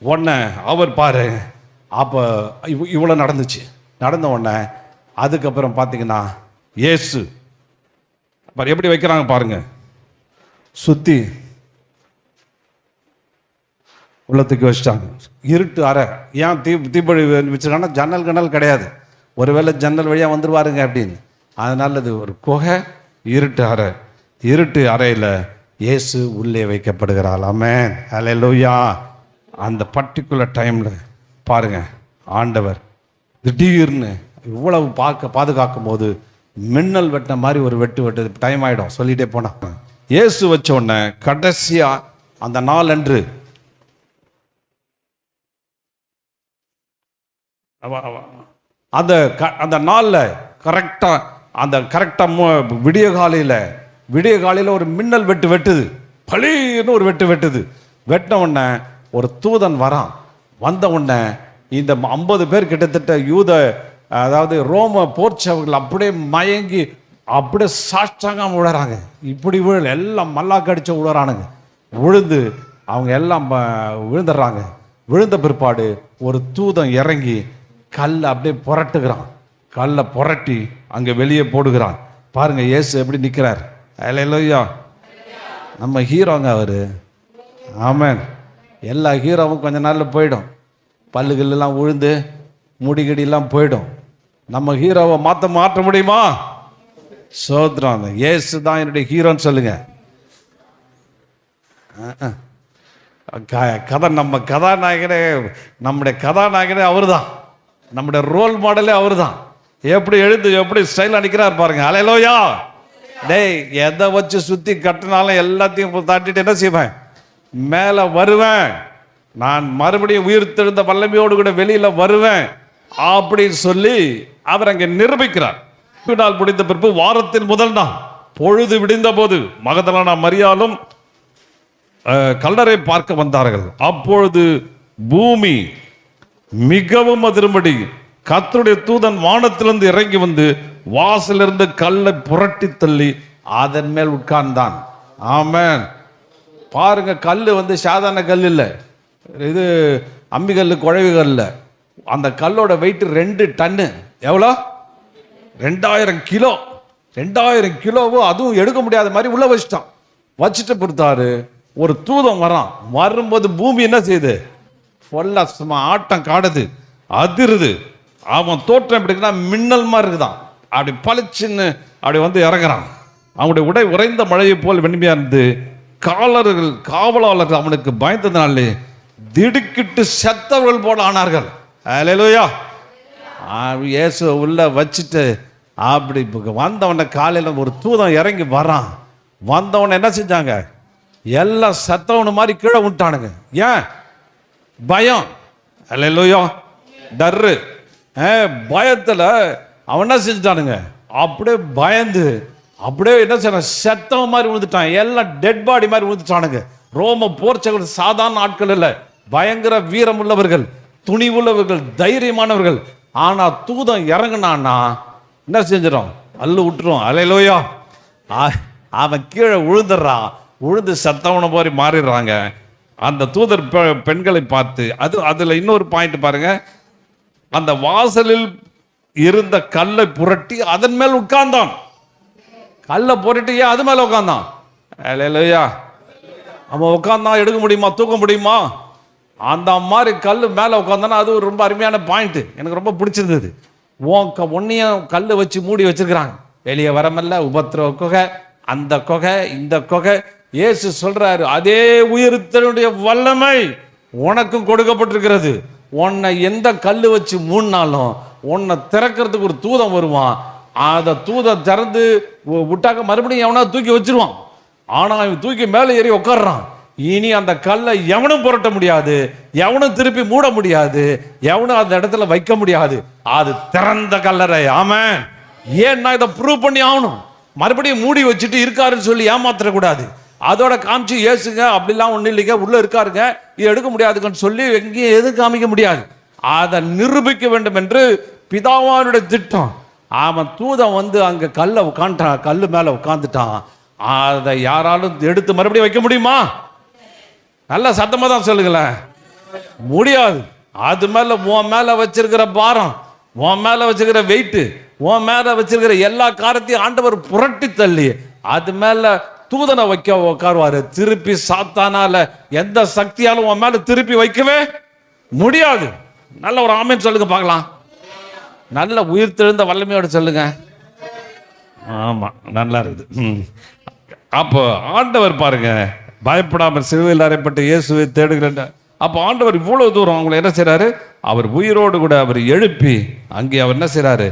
Speaker 2: உடனே அவர் பாரு, அப்போ இவ்வளோ நடந்துச்சு. நடந்த உடனே அதுக்கப்புறம் பார்த்தீங்கன்னா இயேசு பாரு எப்படி வைக்கிறாங்க பாருங்க, சுற்றி உள்ளத்துக்கு வச்சிட்டாங்க. இருட்டு அறை. ஏன் தீப்பொழி வச்சுருக்காங்கன்னா ஜன்னல் கண்ணல் கிடையாது, ஒருவேளை ஜன்னல் வழியாக வந்துடுவாருங்க அப்படின்னு. அதனால் அது ஒரு குகை, இருட்டு அறை. இருட்டு அறையில் இயேசு உள்ளே வைக்கப்படுகிறாள். ஆமென், ஹல்லேலூயா. அந்த பர்டிகுலர் டைமில் பாருங்கள், ஆண்டவர் திடீர்னு இவ்வளவு பாதுகாக்கும் போது மின்னல் வெட்டின மாதிரி ஒரு வெட்டு டைம் ஆகிடும், சொல்லிகிட்டே போனான். இயேசு வச்ச உடனே கடைசியாக அந்த நாள் அன்று அந்த நாளில் கரெக்டாக விடிய காலையில் ஒரு மின்னல் வெட்டுது, பளின்னு ஒரு வெட்டுது. வெட்டின உடனே ஒரு தூதன் வரான். வந்த உடனே இந்த 50 பேர் கிட்டத்தட்ட யூத, அதாவது ரோம போர்ச்சவர்கள் அப்படியே மயங்கி அப்படியே சாஷ்டாங்கம் விழுறாங்க. இப்படி எல்லாம் மல்லாக்க அடிச்சு விழுறானுங்க. விழுந்து அவங்க எல்லாம் விழுந்துடுறாங்க. விழுந்த பிற்பாடு ஒரு தூதன் இறங்கி கல்லை அப்படியே புரட்டுகிறான். கல்லை புரட்டி அங்கே வெளியே போடுகிறான். பாருங்க இயேசு எப்படி நிற்கிறார். ஹல்லேலூயா. நம்ம ஹீரோங்க அவர். ஆமென். எல்லா ஹீரோவும் கொஞ்ச நாளில் போயிடும், பல்லுகள்லாம் உழுந்து முடிகடியெல்லாம் போயிடும். நம்ம ஹீரோவை மாற்ற முடியுமா? சோத்ரம். இயேசு தான் என்னுடைய ஹீரோன்னு சொல்லுங்க. நம்முடைய கதாநாயகனே அவர் தான், நம்முடைய ரோல் மாடலே அவர் தான். எப்படி ஸ்டைலாக நிற்கிறார் பாருங்க. ஹல்லேலூயா. டேய், எதை வச்சு சுற்றி கட்டினாலும் எல்லாத்தையும் தாட்டிட்டு என்ன செய்வேன்? மேலே வருவேன், நான் மறுபடியும் உயிர் தெழுந்த வல்லமையோடு கூட வெளியில் வருவேன் அப்படின்னு சொல்லி அவர் அங்கே நிரூபிக்கிறார். நாள் முடிந்த பிறகு வாரத்தின் முதல் நாள் பொழுது விடிந்த போது மகதலானா மரியாளும் கல்லறை பார்க்க வந்தார்கள். அப்பொழுது பூமி மிகவும் அதிரும்படி கர்த்தருடைய தூதன் வானத்திலிருந்து இறங்கி வந்து வாசலிருந்து கல்லை புரட்டி தள்ளி அதன் மேல் உட்கார்ந்தான். ஆமென். பாருங்க, கல் சாதாரண கல் இல்லை, இது அம்மிகல், குழவி கல். அந்த கல்லோட வெயிட் 2 டன்னு. எவ்வளோ? 2000 கிலோ. 2000 கிலோவும் அதுவும் எடுக்க முடியாத மாதிரி உள்ள வச்சுட்டான். வச்சுட்டு பொறுத்தாரு. ஒரு தூதம் வரான். வரும்போது பூமி என்ன செய்யுது? ஃபுல்லா சும்மா ஆட்டம் காடுது, அதிருது. அவன் தோற்றம் எப்படி இருக்குன்னா மின்னல் மாதிரி இருக்குதான். அப்படி பளிச்சுன்னு அப்படி இறங்குறான். அவனுடைய உடை உறைந்த மழையை போல் வெண்மையா இருந்து காவலாளர்கள் அவனுக்கு பயந்ததுனாலே திடுக்கிட்டு செத்தவர்கள் போல ஆனார்கள். ஹல்லேலூயா. இயேசு உள்ள வச்சுட்டு அப்படி வந்தவன காலையில் ஒரு தூதம் இறங்கி வரான். வந்தவன என்ன செஞ்சாங்க? எல்லாம் செத்தவனு மாதிரி கீழே விட்டானுங்க. ஏன்? பயம். ஹல்லேலூயா. டர்ரு. பயத்தில் அவன் என்ன செஞ்சுட்டானுங்க? அப்படியே பயந்து அப்படியே என்ன செய்ய செத்தவன் மாதிரி விழுந்துட்டான். எல்லாம் டெட் பாடி மாதிரி விழுந்துட்டானுங்க. ரோம போர்ச்சவர்கள் சாதாரண ஆட்கள் இல்லை, பயங்கர வீரம் உள்ளவர்கள், துணிவுள்ளவர்கள், தைரியமானவர்கள். ஆனா தூதம் இறங்கினான்னா என்ன செஞ்சிடும்? அல்லு விட்டுரும். ஹல்லேலூயா. அவன் கீழே விழுந்துடுறான். விழுந்து செத்தவனை மாதிரி மாறிடுறாங்க. அந்த தூதர் பெண்களை பார்த்து அதுல இன்னொரு பாயிண்ட் பாருங்க. அந்த வாசலில் இருந்த கல்லை புரட்டி அதன் மேல் உட்கார்ந்தான். கல்லை புரட்டி ஏன் அது மேல உட்கார்ந்தான்? ஹல்லேலூயா. அவன் உட்கார்ந்தா எடுக்க முடியுமா? தூக்க முடியுமா? அந்த மாதிரி கல் மேலே உட்காந்தானா அது ஒரு ரொம்ப அருமையான பாயிண்ட், எனக்கு ரொம்ப பிடிச்சிருந்தது. ஒன்னையும் கல் வச்சு மூடி வச்சிருக்கிறாங்க. வெளியே வரமல்ல, உபத்திரவ குகை, அந்த குகை, இந்த குகை. இயேசு சொல்றாரு, அதே உயிர்த்தனுடைய வல்லமை உனக்கும் கொடுக்கப்பட்டிருக்கிறது. உன்னை எந்த கல் வச்சு மூடினாலும் உன்னை திறக்கிறதுக்கு ஒரு தூதம் வருவான். அதை தூதம் திறந்து விட்டாக்க மறுபடியும் எவனா தூக்கி வச்சிருவான். ஆனா அவன் தூக்கி மேலே ஏறி உட்கார்றான். இனி அந்த கல்லை எவனும் புரட்ட முடியாது, எவனும் திருப்பி மூட முடியாது, எவனும் அந்த இடத்துல வைக்க முடியாது. அது திறந்த கல்லறை. ஆமென். ஏன்னா இதை ப்ரூவ் பண்ணி ஆகணும். மறுபடியும் மூடி வச்சுட்டு இருக்காருன்னு சொல்லி ஏமாத்திரக்கூடாது. அதோட காமிச்சு ஏசுங்க அப்படிலாம் ஒன்றும் இல்லைங்க, உள்ள இருக்காருங்க, இது எடுக்க முடியாதுன்னு சொல்லி எங்கேயும் எதுவும் காமிக்க முடியாது. அதை நிரூபிக்க வேண்டும் என்று பிதாவானுடைய திட்டம். அவன் தூதன் அங்கே கல்லை உட்காந்துட்டான், கல்லு மேலே உட்காந்துட்டான். அதை யாராலும் எடுத்து மறுபடியும் வைக்க முடியுமா? நல்ல சத்தமாக தான் சொல்லுங்களேன். முடியாது. அது மேல உன் மேல வச்சிருக்கிற பாரம், உன் மேல வச்சிருக்கிற வெயிட்டு, உன் மேல வச்சிருக்கிற எல்லா காரியத்தையும் ஆண்டவர் புரட்டி தள்ளி அது மேல தூதனை வைக்க உட்காருவாரு. திருப்பி சாத்தானால எந்த சக்தியாலும் உன் மேல திருப்பி வைக்கவே முடியாது. நல்ல ஒரு ஆமென் சொல்லுங்க பார்க்கலாம். நல்ல உயிர் தெழுந்த வல்லமையோட சொல்லுங்க. ஆமா, நல்லா இருக்குது. அப்போ ஆண்டவர் பாருங்க, பயப்படாமல் சிலுவையில் அறையப்பட்ட இயேசுவை தேடுகிறேன். அப்போ ஆண்டவர் இவ்வளவு தூரம் அவங்களை என்ன செய்றாரு? அவர் உயிரோடு கூட அவர் எழுப்பி அங்கே அவர் என்ன செய்றாரு?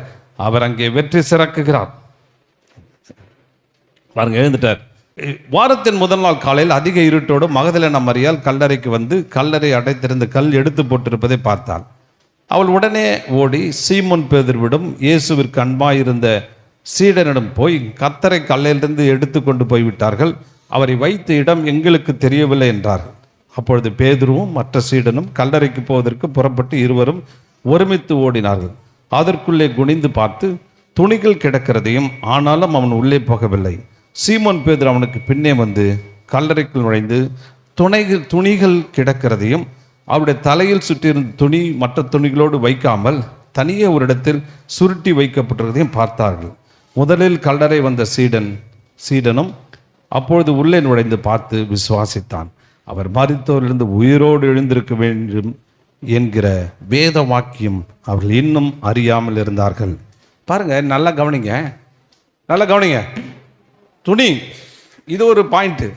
Speaker 2: அவர் அங்கே வெற்றி சிறக்குகிறார். பாருங்க, எழுந்துட்டார். வாரத்தின் முதல் நாள் காலையில் அதிக இருட்டோடு மகதலேனா மரியாள் கல்லறைக்கு வந்து கல்லறை அடைத்திருந்த கல் எடுத்து போட்டிருப்பதை பார்த்தாள். அவள் உடனே ஓடி சீமோன் பேதுருவிடம் இயேசுவிற்கு அன்பாயிருந்த சீடனிடம் போய் கத்தரை கல்லிலிருந்து எடுத்து கொண்டு போய்விட்டார்கள், அவரை வைத்த இடம் எங்களுக்கு தெரியவில்லை என்றார்கள். அப்பொழுது பேதுருவும் மற்ற சீடனும் கல்லறைக்கு போவதற்கு புறப்பட்டு இருவரும் ஒருமித்து ஓடினார்கள். அதற்குள்ளே குனிந்து பார்த்து துணிகள் கிடக்கிறதையும், ஆனாலும் அவன் உள்ளே போகவில்லை. சீமோன் பேதுரு அவனுக்கு பின்னே வந்து கல்லறைக்குள் நுழைந்து துணிகள் கிடக்கிறதையும் அவருடைய தலையில் சுற்றியிருந்த துணி மற்ற துணிகளோடு வைக்காமல் தனியே ஒரு இடத்தில் சுருட்டி வைக்கப்பட்டிருக்கிறதையும் பார்த்தார்கள். முதலில் கல்லறை வந்த சீடனும் அப்பொழுது உள்ளே நுழைந்து பார்த்து விசுவாசித்தான். அவர் மரித்தோரிலிருந்து உயிரோடு எழுந்திருக்க வேண்டும் என்கிற வேத வாக்கியம் அவர்கள் இன்னும் அறியாமல் இருந்தார்கள். பாருங்க, நல்லா கவனிங்க, நல்லா கவனிங்க. துணி, இது ஒரு பாயிண்ட்டு.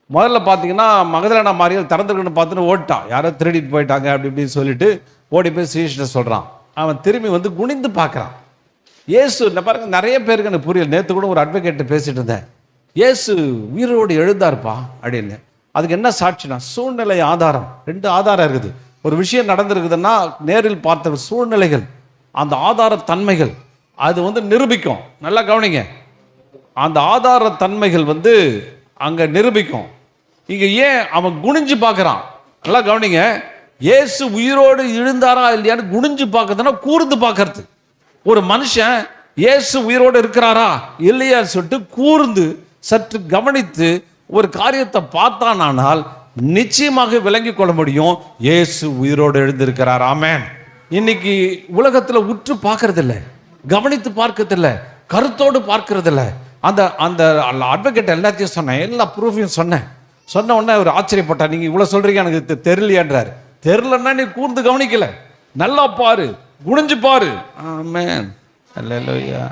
Speaker 2: முதல்ல பார்த்தீங்கன்னா மகதலேனா மரியாள் திறந்துருக்குன்னு பார்த்துன்னு ஓட்டான். யாரோ திருடிட்டு போயிட்டாங்க அப்படி இப்படின்னு சொல்லிட்டு ஓடி போய் சீஷனை சொல்கிறான். அவன் திரும்பி வந்து குனிந்து பார்க்குறான். இயேசு என்ன பாருங்க, நிறைய பேருக்கு எனக்கு புரியல. நேற்று கூட ஒரு அட்வொகேட்டை பேசிட்டு இருந்தேன். இயேசு உயிரோடு எழுந்தார்ப்பா அப்படின்னு. அதுக்கு என்ன சாட்சினா? சூழ்நிலை ஆதாரம். ரெண்டு ஆதாரம் இருக்குது. ஒரு விஷயம் நடந்திருக்குதுன்னா நேரில் பார்த்த சூழ்நிலைகள், அந்த ஆதார தன்மைகள் அது வந்து நிரூபிக்கும். நல்லா கவனிங்க, அந்த ஆதார தன்மைகள் வந்து அங்கே நிரூபிக்கும். இங்கே ஏன் அவன் குனிஞ்சு பார்க்குறான்? நல்லா கவனிங்க, இயேசு உயிரோடு எழுந்தாரா இல்லையான்னு குனிஞ்சு பார்க்கறதுனா கூர்ந்து பார்க்கறது. ஒரு மனுஷன் இயேசு உயிரோடு இருக்கிறாரா இல்லையான்னு சொல்லிட்டு கூர்ந்து சற்று கவனித்து ஒரு காரியத்தை பார்த்தானால் நிச்சயமாக விளங்கி கொள்ள முடியும், இயேசு உயிரோடு எழுந்திருக்கிறார். ஆமென். இன்னைக்கு உலகத்தில் உற்று பார்க்கறதில்ல, கவனித்து பார்க்கறதில்ல, கருத்தோடு பார்க்கறதில்ல. அந்த அந்த அட்வொகேட் எல்லாத்தையும் சொன்னேன், எல்லா ப்ரூஃபையும் சொன்ன உடனே அவர் ஆச்சரியப்பட்டார். நீங்கள் இவ்வளோ சொல்கிறீங்க, எனக்கு தெரியலையான்றார். தெரிலன்னா நீ கூர்ந்து கவனிக்கல, நல்லா பாரு, குனிஞ்சு பாரு. ஆமென், அல்லேலூயா.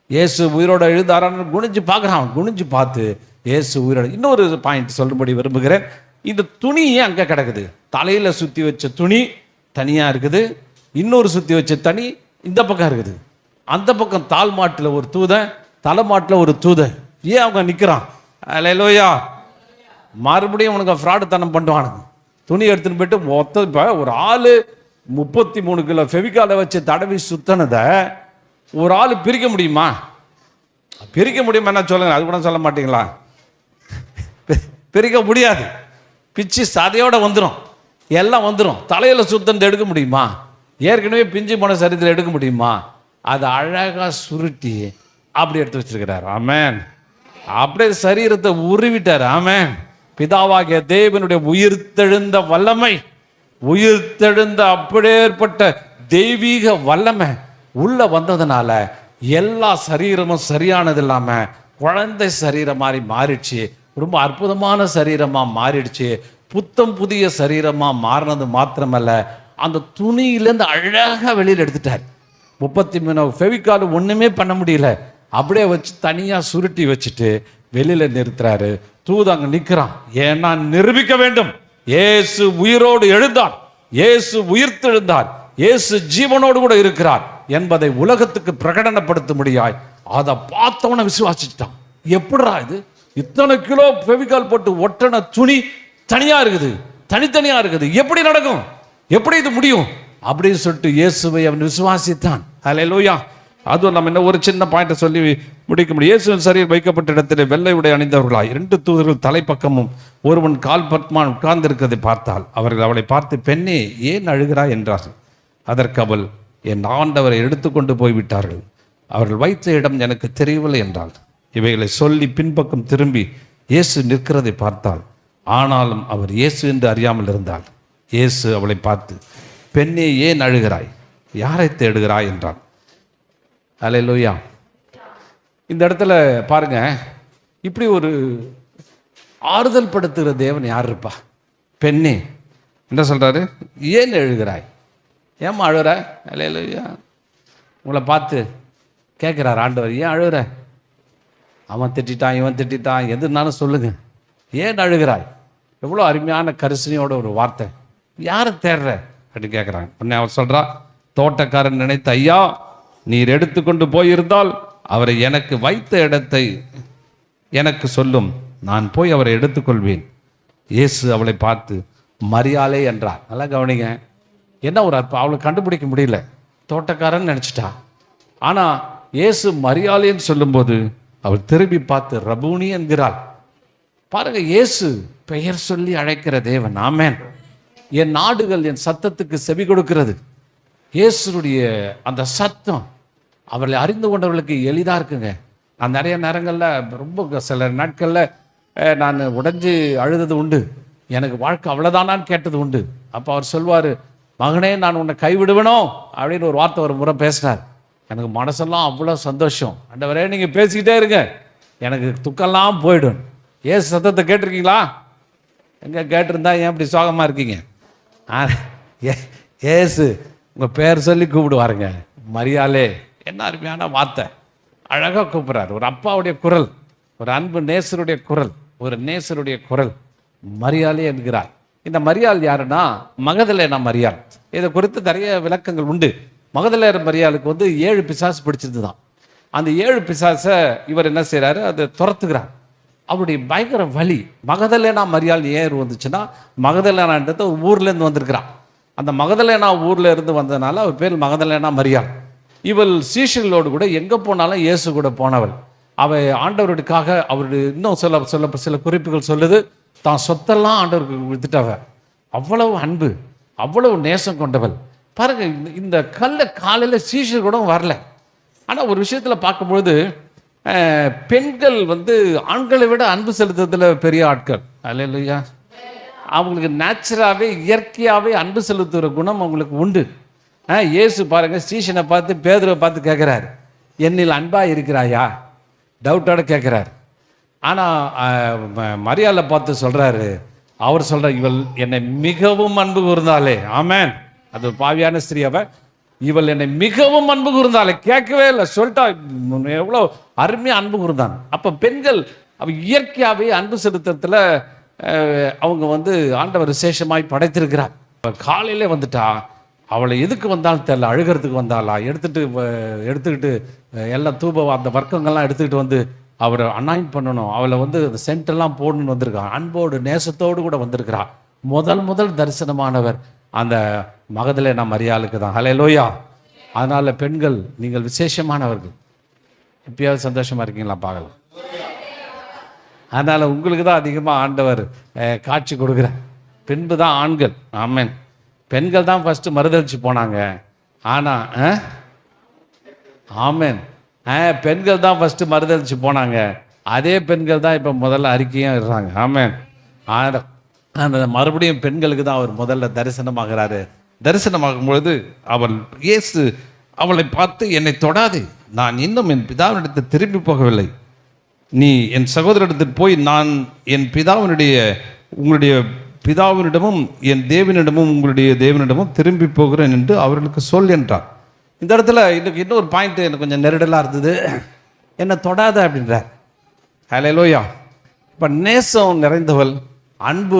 Speaker 2: இயேசு உயிரோட எழுதாரான்னு குனிஞ்சு பார்க்குறான். குனிஞ்சு பார்த்து இயேசு உயிரோட. இன்னொரு பாயிண்ட் சொல்லும்படி விரும்புகிறேன். இந்த துணி ஏன் அங்கே கிடக்குது? தலையில் சுற்றி வச்ச துணி தனியாக இருக்குது, இன்னொரு சுற்றி வச்ச தனி இந்த பக்கம் இருக்குது. அந்த பக்கம் தாள் மாட்டில் ஒரு தூதன், தலைமாட்டில் ஒரு தூதன். ஏன் அவங்க நிற்கிறான்? அல்லேலூயா. மறுபடியும் உனக்கு ஃப்ராடு தனம் பண்ணுவானுங்க. துணி எடுத்துன்னு போயிட்டு மொத்த இப்போ ஒரு ஆள் 33 கிலோ ஃபெவிகாலை வச்சு தடவி சுத்தனதை ஒரு ஆள் பிரிக்க முடியுமா? பிரிக்க முடியுமா? என்ன சொல்லுங்க, அது கூட சொல்ல மாட்டீங்களா? பிரிக்க முடியாது. பிச்சு சதையோட வந்துடும், எல்லாம் வந்துடும். தலையில் சுத்தத்தை எடுக்க முடியுமா? ஏற்கனவே பிஞ்சு போன சரீரத்தில் எடுக்க முடியுமா? அதை அழகாக சுருட்டி அப்படி எடுத்து வச்சிருக்கிறார். ஆமென். அப்படியே சரீரத்தை உருவிட்டார். ஆமென். பிதாவாகிய தேவனுடைய உயிர்த்தெழுந்த வல்லமை, உயிர்த்தெழுந்த அப்படியேற்பட்ட தெய்வீக வல்லமை உள்ள வந்ததுனால எல்லா சரீரமும் சரியானது இல்லாம குழந்தை சரீரம் மாதிரி மாறிடுச்சு. ரொம்ப அற்புதமான சரீரமா மாறிடுச்சு. புத்தம் புதிய சரீரமா மாறினது மாத்திரமல்ல, அந்த துணியிலேருந்து அழகாக வெளியில் எடுத்துட்டார். 33 ஃபெவிகால் ஒண்ணுமே பண்ண முடியல, அப்படியே வச்சு தனியா சுருட்டி வச்சுட்டு வெளியில நிறுத்துறாரு. தூது அங்க நிற்கிறான். ஏன்னா நிரூபிக்க வேண்டும், இயேசு உயிரோடு எழுந்தார், இயேசு உயிர்த்தெழுந்தார், இயேசு ஜீவனோடு கூட இருக்கிறார் என்பதை உலகத்துக்கு பிரகடனப்படுத்த முடியாய். அதை பார்த்தவன விசுவாசிச்சிட்டான். எப்படிரா இது? இத்தனை கிலோ ஃபெவிகால் போட்டு ஒட்டன துணி தனியா இருக்குது, தனித்தனியா இருக்குது, எப்படி நடக்கும்? எப்படி இது முடியும்? அப்படின்னு சொல்லிட்டு இயேசுவை அவன் விசுவாசித்தான். அல்லேலூயா. அதுவும் நம்ம என்ன ஒரு சின்ன பாயிண்ட்டை சொல்லி முடிக்க முடியும். இயேசுவின் சரீரம் வைக்கப்பட்ட இடத்திலே வெள்ளை உடை அணிந்தவர்களாய் 2 தூதர்கள் தலைப்பக்கமும் ஒருவன் கால் பத்மான் உட்கார்ந்திருக்கிறதை பார்த்தால் அவர்கள் அவளை பார்த்து, பெண்ணே ஏன் அழுகிறாய் என்றார்கள். அதற்கு அவள், என் ஆண்டவரை எடுத்துக்கொண்டு போய்விட்டார்கள், அவர்கள் வைத்த இடம் எனக்கு தெரியவில்லை என்றாள். இவைகளை சொல்லி பின்பக்கம் திரும்பி இயேசு நிற்கிறதை பார்த்தாள். ஆனாலும் அவர் இயேசு என்று அறியாமல் இருந்தாள். இயேசு அவளை பார்த்து, பெண்ணே, ஏன் அழுகிறாய்? யாரை தேடுகிறாய் என்றான். அல்லேலூயா. இந்த இடத்துல பாருங்க, இப்படி ஒரு ஆறுதல் படுத்துகிற தேவன் யார் இருப்பா? பெண்ணே என்ன சொல்றாரு? ஏன் அழுகிறாய்? ஏம்மா அழுகிற? அல்லேலூயா. உங்களை பார்த்து கேட்குறாரு ஆண்டவர், ஏன் அழுகிற? அவன் திட்டான், இவன் திட்டான், எதுனாலும் சொல்லுங்க, ஏன் அழுகிறாய்? எவ்வளோ அருமையான கரிசனையோட ஒரு வார்த்தை. யாரை தேடுற அப்படின்னு கேட்குறாங்க. உடனே அவர் சொல்கிறா, தோட்டக்காரன் நினைத்த, ஐயா, நீர் எடுத்துக்கொண்டு போயிருந்தால் அவரை எனக்கு வைத்த இடத்தை எனக்கு சொல்லும், நான் போய் அவரை எடுத்துக்கொள்வேன். இயேசு அவளை பார்த்து, மரியாளே என்றார். நல்லா கவனிங்க, என்ன ஒரு அற்பம். அவளை கண்டுபிடிக்க முடியல, தோட்டக்காரன் நினச்சிட்டா. ஆனால் இயேசு மரியாளேன்னு சொல்லும்போது அவள் திரும்பி பார்த்து ரபூனி என்கிறாள். பாருங்க, இயேசு பெயர் சொல்லி அழைக்கிற தேவன். ஆமென். என் நாடுகள் என் சத்தத்துக்கு செவி கொடுக்கிறது. இயேசுடைய அந்த சத்தம் அவளை அறிந்து கொண்டவர்களுக்கு எளிதாக இருக்குங்க. நான் நிறைய நேரங்களில், ரொம்ப சில நாட்களில் நான் உடைஞ்சு அழுதது உண்டு. எனக்கு வாழ்க்கை அவ்வளோதானான்னு கேட்டது உண்டு. அப்போ அவர் சொல்வார், மகனே, நான் உன்னை கைவிடுவேனோ அப்படின்னு ஒரு வார்த்தை ஒரு முறை பேசினார். எனக்கு மனசெல்லாம் அவ்வளோ சந்தோஷம். ஆண்டவரே, நீங்கள் பேசிக்கிட்டே இருங்க, எனக்கு துக்கெல்லாம் போயிடும். ஏசு சத்தத்தை கேட்டிருக்கீங்களா? எங்கே கேட்டிருந்தா ஏன் இப்படி சோகமாக இருக்கீங்க? ஏசு உங்கள் பேர் சொல்லி கூப்பிடுவாருங்க, மரியாளே. என்ன அருமையான வார்த்தை, அழகாக கூப்பிட்றாரு. ஒரு அப்பாவுடைய குரல், ஒரு அன்பு நேசருடைய குரல், ஒரு நேசருடைய குரல், மரியாளே என்கிறார். இந்த மரியாள் யாருன்னா மகதலேனா மரியாள். இதை குறித்து நிறைய விளக்கங்கள் உண்டு. மகதலேன மரியாளுக்கு 7 பிசாசு பிடிச்சிருந்து தான். அந்த 7 பிசாசை இவர் என்ன செய்கிறாரு, அதை துரத்துக்கிறார். அவருடைய பயங்கர வலி. மகதலேனா மரியாள் ஏன் வந்துச்சுன்னா, மகதலேனான்றது ஒரு ஊர்லேருந்து வந்திருக்கிறான். அந்த மகதலேனா ஊரில் இருந்து வந்ததுனால அவர் பேர் மகதலேனா மரியாள். இவள் சீஷர்களோடு கூட எங்கே போனாலும் இயேசு கூட போனவள். அவள் ஆண்டவருக்காக அவருடைய இன்னும் சில குறிப்புகள் சொல்லுது, தான் சொத்தெல்லாம் ஆண்டவருக்கு வித்துட்டவ. அவ்வளவு அன்பு, அவ்வளவு நேசம் கொண்டவள். பாருங்க, இந்த காலையில் சீஷர் கூட வரல. ஆனால் ஒரு விஷயத்தில் பார்க்கும்பொழுது பெண்கள் ஆண்களை விட அன்பு செலுத்துறதுல பெரிய ஆட்கள். அல்லேலூயா. அவங்களுக்கு நேச்சுராகவே இயற்கையாகவே அன்பு செலுத்துகிற குணம் அவங்களுக்கு உண்டு. இயேசு பாருங்க, சீஷனை பார்த்து, பேதுருவை பார்த்து கேட்குறாரு, என்னில் அன்பா இருக்கிறாயா? டவுட்டோட கேட்குறாரு. ஆனால் மரியாதை பார்த்து சொல்கிறாரு, அவர் சொல்கிறார், இவள் என்னை மிகவும் அன்பு கூர்ந்தாலே. ஆமென். அது பாவியான ஸ்திரீ அவ. இவள் என்னை மிகவும் அன்பு கூர்ந்தாலே. கேட்கவே இல்லை, சொல்லிட்டா எவ்வளோ அருமையாக அன்பு கூர்ந்தான். அப்போ பெண்கள் அவ இயற்கையாகவே அன்பு செலுத்துறதுல அவங்க ஆண்டவர் விசேஷமாய் படைத்திருக்கிறார். காலையிலே வந்துட்டா, அவளை எதுக்கு வந்தாலும் தெரியல, அழுகிறதுக்கு வந்தாளா, எடுத்துக்கிட்டு எல்லாம் தூபம் அந்த வர்க்கங்கள்லாம் எடுத்துக்கிட்டு அவரை அனாயின் பண்ணணும், அவளை அந்த சென்டெல்லாம் போடணும்னு வந்திருக்கான். அன்போடு நேசத்தோடு கூட வந்திருக்கிறா. முதல் தரிசனமானவர் அந்த மகதலேனா மரியாளுக்கு தான். ஹல்லேலூயா. அதனால பெண்கள், நீங்கள் விசேஷமானவர்கள். எப்பயாவது சந்தோஷமா இருக்கீங்களா? பார்க்கலாம். அதனால உங்களுக்கு தான் அதிகமாக ஆண்டவர் காட்சி கொடுக்குறார். பின்பு தான் ஆண்கள். ஆமென். பெண்கள் தான் ஃபர்ஸ்ட் மறுதளிச்சு போனாங்க. ஆனால் ஆமென், பெண்கள் தான் ஃபர்ஸ்ட் மறுதளிச்சு போனாங்க. அதே பெண்கள் தான் இப்போ முதல்ல அறிக்கையும் இருக்காங்க. ஆமென். அந்த மறுபடியும் பெண்களுக்கு தான் அவர் முதல்ல தரிசனமாகிறாரு. தரிசனமாகும் பொழுது இயேசு அவளை பார்த்து, என்னை தொடாதே, நான் இன்னும் என் பிதாவினிடத்தில் திரும்பி போகவில்லை. நீ என் சகோதரனிடத்தில் போய், நான் என் உங்களுடைய பிதாவினிடமும் என் தேவனிடமும் உங்களுடைய தேவனிடமும் திரும்பி போகிறேன் என்று அவர்களுக்கு சொல் என்றார். இந்த இடத்துல இன்னொரு பாயிண்ட் எனக்கு கொஞ்சம் நெருடலாக இருந்தது. என்னை தொடாத அப்படின்றார். ஹல்லேலூயா. இப்போ நேசம் நிறைந்தவள், அன்பு,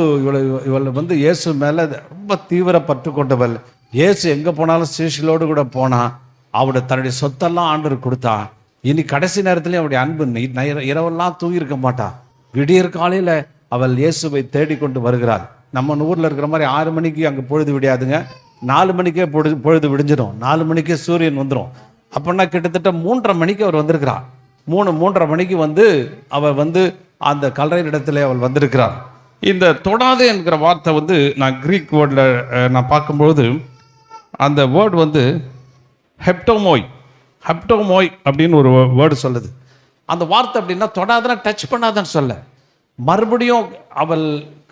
Speaker 2: இவள் இயேசு மேலே ரொம்ப தீவிர பற்று கொண்டவள். இயேசு எங்கே போனாலும் சீஷர்களோடு கூட போனால் அவருடைய தன்னுடைய சொத்தெல்லாம் ஆண்டவர் கொடுத்தா. இனி கடைசி நேரத்துலையும் அவருடைய அன்பு இரவெல்லாம் தூங்கியிருக்க மாட்டா. விடியற் காலையில் அவள் இயேசுவை தேடிக்கொண்டு வருகிறாள். நம்ம ஊரில் இருக்கிற மாதிரி 6 மணிக்கு அங்கே பொழுது விடியாதுங்க. 4 மணிக்கே பொழுது விடிஞ்சிடும். 4 மணிக்கே சூரியன் வந்துடும். அப்படின்னா கிட்டத்தட்ட 3:30 மணிக்கு அவர் வந்திருக்கிறார். 3:30 மணிக்கு அவள் அந்த கல்லறையின் இடத்துல அவள் வந்திருக்கிறார். இந்த தொடாது என்கிற வார்த்தை நான் கிரீக் வேர்டில் நான் பார்க்கும்பொழுது அந்த வேர்டு ஹெப்டோமோய் அப்படின்னு ஒரு வேர்டு சொல்லுது. அந்த வார்த்தை அப்படின்னா தொடாதனா, டச் பண்ணாதான்னு சொல்ல. மறுபடியும் அவள்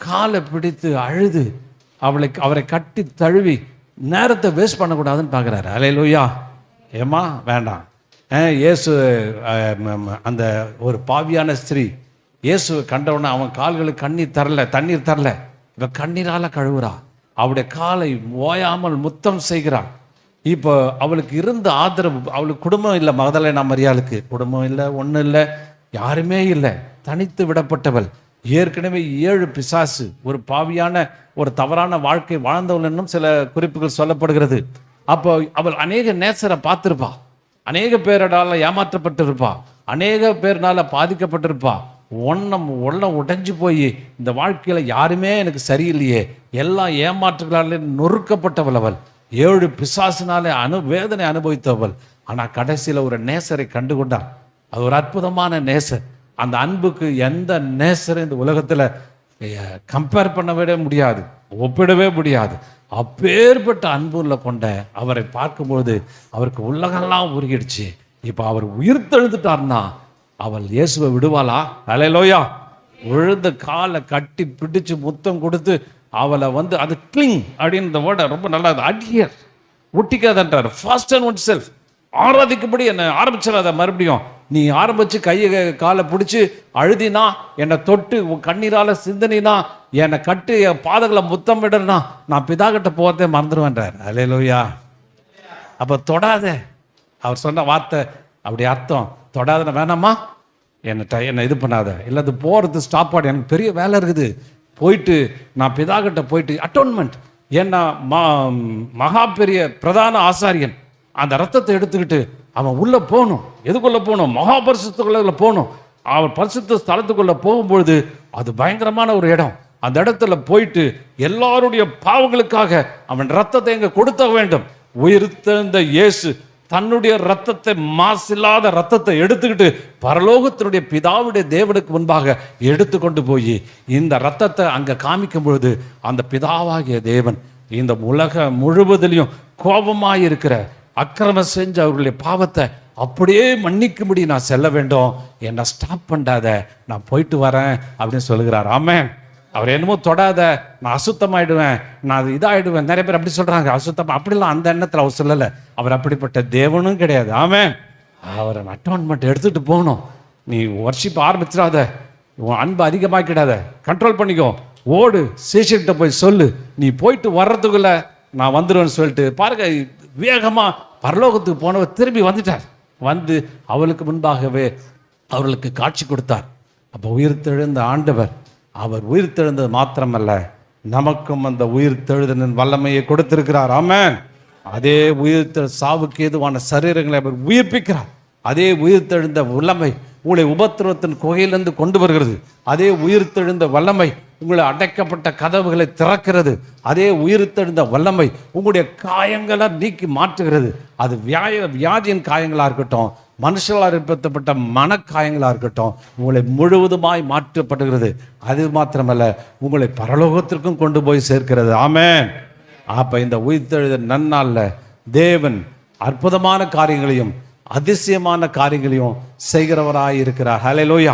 Speaker 2: காலை பிடித்து அழுது அவரை கட்டி தழுவி நேரத்தை வேஸ்ட் பண்ணக்கூடாதுன்னு பார்க்குறாரு. அல்லேலூயா. ஏம்மா வேண்டாம். இயேசு அந்த ஒரு பாவியான ஸ்திரீ இயேசுவை கண்டவுடனே அவன் கால்களுக்கு தண்ணீர் தரல. இவன் கண்ணீரால் கழுவுறா. அவருடைய காலை ஓயாமல் முத்தம் செய்கிறான். இப்போ அவளுக்கு இருந்த ஆதரவு, அவளுக்கு குடும்பம் இல்லை. மகதலேனா மரியாளுக்கு குடும்பம் இல்லை, ஒன்றும் இல்லை, யாருமே இல்லை, தனித்து விடப்பட்டவள். ஏற்கனவே 7 பிசாசு, ஒரு பாவியான ஒரு தவறான வாழ்க்கை வாழ்ந்தவள் என்னும் சில குறிப்புகள் சொல்லப்படுகிறது. அப்போ அவள் அநேக நேசரை பார்த்துருப்பா, அநேக பேரால ஏமாற்றப்பட்டிருப்பா, அநேக பேர்னால பாதிக்கப்பட்டிருப்பா. உள்ளம் உடைஞ்சு போய் இந்த வாழ்க்கையில யாருமே எனக்கு சரியில்லையே, எல்லாம் ஏமாற்றுகளாலே நொறுக்கப்பட்டவள் அவள். 7 பிசாசினாலே வேதனை அனுபவித்தவள். ஆனால் கடைசியில் ஒரு நேசரை கண்டுகொண்டாள். அது ஒரு அற்புதமான நேசர். அந்த அன்புக்கு எந்த நேசரை இந்த உலகத்தில் கம்பேர் பண்ணவே முடியாது, ஒப்பிடவே முடியாது. அப்பேற்பட்ட அன்புள்ள கொண்ட அவரை பார்க்கும்போது அவருக்கு உலகெல்லாம் உருகிடுச்சு. இப்போ அவர் உயிர் தெழுந்துட்டார்னா அவள் இயேசுவை விடுவாளா? அல்லேலூயா. விழுந்த காலை கட்டி பிடிச்சு முத்தம் கொடுத்து அவளை அது கிளிங் அப்படின்ற வேர்டை ரொம்ப நல்லா, அடியர் ஒட்டிக்காதன்றார். ஃபாஸ்ட் அண்ட் ஒன் செல்ஃப், ஆராதிக்கும்படி என்னை ஆரம்பிச்சிடாத. மறுபடியும் நீ ஆரம்பிச்சு கையை காலை பிடிச்சி அழுதினா, என்னை தொட்டு கண்ணீரால சிந்தனா, என்னை கட்டு என் பாதங்களை முத்தம் விடனா, நான் பிதாகிட்ட போகிறதே மறந்துடுவேன்றார். அல்லேலூயா. அப்போ தொடாத, அவர் சொன்ன வார்த்தை அப்படி அர்த்தம். தொடாத, வேணாமா, என்னை இது பண்ணாத, இல்லை அது போகிறது ஸ்டாப் ஆடு, எனக்கு பெரிய வேலை இருக்குது, போயிட்டு நான் பிதாகிட்ட போயிட்டு அட்டோன்மெண்ட். ஏன்னா மகா பெரிய பிரதான ஆசாரியன் அந்த ரத்தத்தை எடுத்துக்கிட்டு அவன் உள்ளே போகணும். எதுக்குள்ளே போகணும்? மகாபரிசுத்துக்குள்ள போகணும். அவன் பரிசுத்த ஸ்தலத்துக்குள்ளே போகும்பொழுது அது பயங்கரமான ஒரு இடம். அந்த இடத்துல போயிட்டு எல்லாருடைய பாவங்களுக்காக அவன் ரத்தத்தை எங்க கொடுத்த வேண்டும். உயிர்த்தெழுந்த இயேசு தன்னுடைய ரத்தத்தை, மாசில்லாத ரத்தத்தை எடுத்துக்கிட்டு பரலோகத்தினுடைய பிதாவுடைய தேவனுக்கு முன்பாக எடுத்து கொண்டு போய் இந்த ரத்தத்தை அங்கே காமிக்கும் பொழுது அந்த பிதாவாகிய தேவன் இந்த உலக முழுவதிலையும் கோபமாக இருக்கிற அக்கிரமம் செஞ்ச அவர்களுடைய பாவத்தை அப்படியே மன்னிக்கும்படி நான் செல்ல வேண்டும், என்னை ஸ்டாப் பண்ணாத, நான் போயிட்டு வரேன் அப்படின்னு சொல்லுகிறார். ஆமென். அவர் என்னமோ தொடாத, நான் அசுத்தமாயிடுவேன், நான் இதாகிடுவேன். நிறைய பேர் அப்படி சொல்கிறாங்க, அசுத்தம் அப்படிலாம் அந்த எண்ணத்தில் அவர் சொல்லலை. அவர் அப்படிப்பட்ட தேவனும் கிடையாது. ஆமென். அவரை அட்டோன்மெண்ட் எடுத்துகிட்டு போகணும். நீ வர்ஷிப் ஆரம்பிச்சிடாத, உன் அன்பு அதிகமாக்கிடாத, கண்ட்ரோல் பண்ணிக்கோ, ஓடு, சீஷர்கிட்ட போய் சொல்லு, நீ போயிட்டு வர்றதுக்குள்ள நான் வந்துடுவேன்னு சொல்லிட்டு பாருங்க, வேகமாக பரலோகத்துக்கு போனவர் திரும்பி வந்துட்டார். அவளுக்கு முன்பாகவே அவர்களுக்கு காட்சி கொடுத்தார். அப்போ உயிர்த்தெழுந்த ஆண்டவர், அவர் உயிர்த்தெழுந்தது மாத்திரமல்ல, நமக்கும் அந்த உயிர்த்தெழுதலின் வல்லமையை கொடுத்திருக்கிறார். ஆமென். அதே சாவுக்கு ஏதுவான சரீரங்களை அவர் உயிர்ப்பிக்கிறார். அதே உயிர்த்தெழுந்த வல்லமை உங்களை உபத்திரவத்தின் குகையிலிருந்து கொண்டு வருகிறது. அதே உயிர்த்தெழுந்த வல்லமை உங்களை அடைக்கப்பட்ட கதவுகளை திறக்கிறது. அதே உயிர்த்தெழுந்த வல்லமை உங்களுடைய காயங்களை நீக்கி மாற்றுகிறது. அது வியாதியின் காயங்களாக இருக்கட்டும், மனுஷங்களால் ஏற்படுத்தப்பட்ட மனக்காயங்களாக இருக்கட்டும், உங்களை முழுவதுமாய் மாற்றப்படுகிறது. அது மாத்திரமல்ல, உங்களை பரலோகத்திற்கும் கொண்டு போய் சேர்க்கிறது. ஆமென். அப்போ இந்த உயிர்த்தெழுத நன்னாளில் தேவன் அற்புதமான காரியங்களையும் அதிசயமான காரியங்களையும் செய்கிறவராய் இருக்கிறார். ஹல்லேலூயா.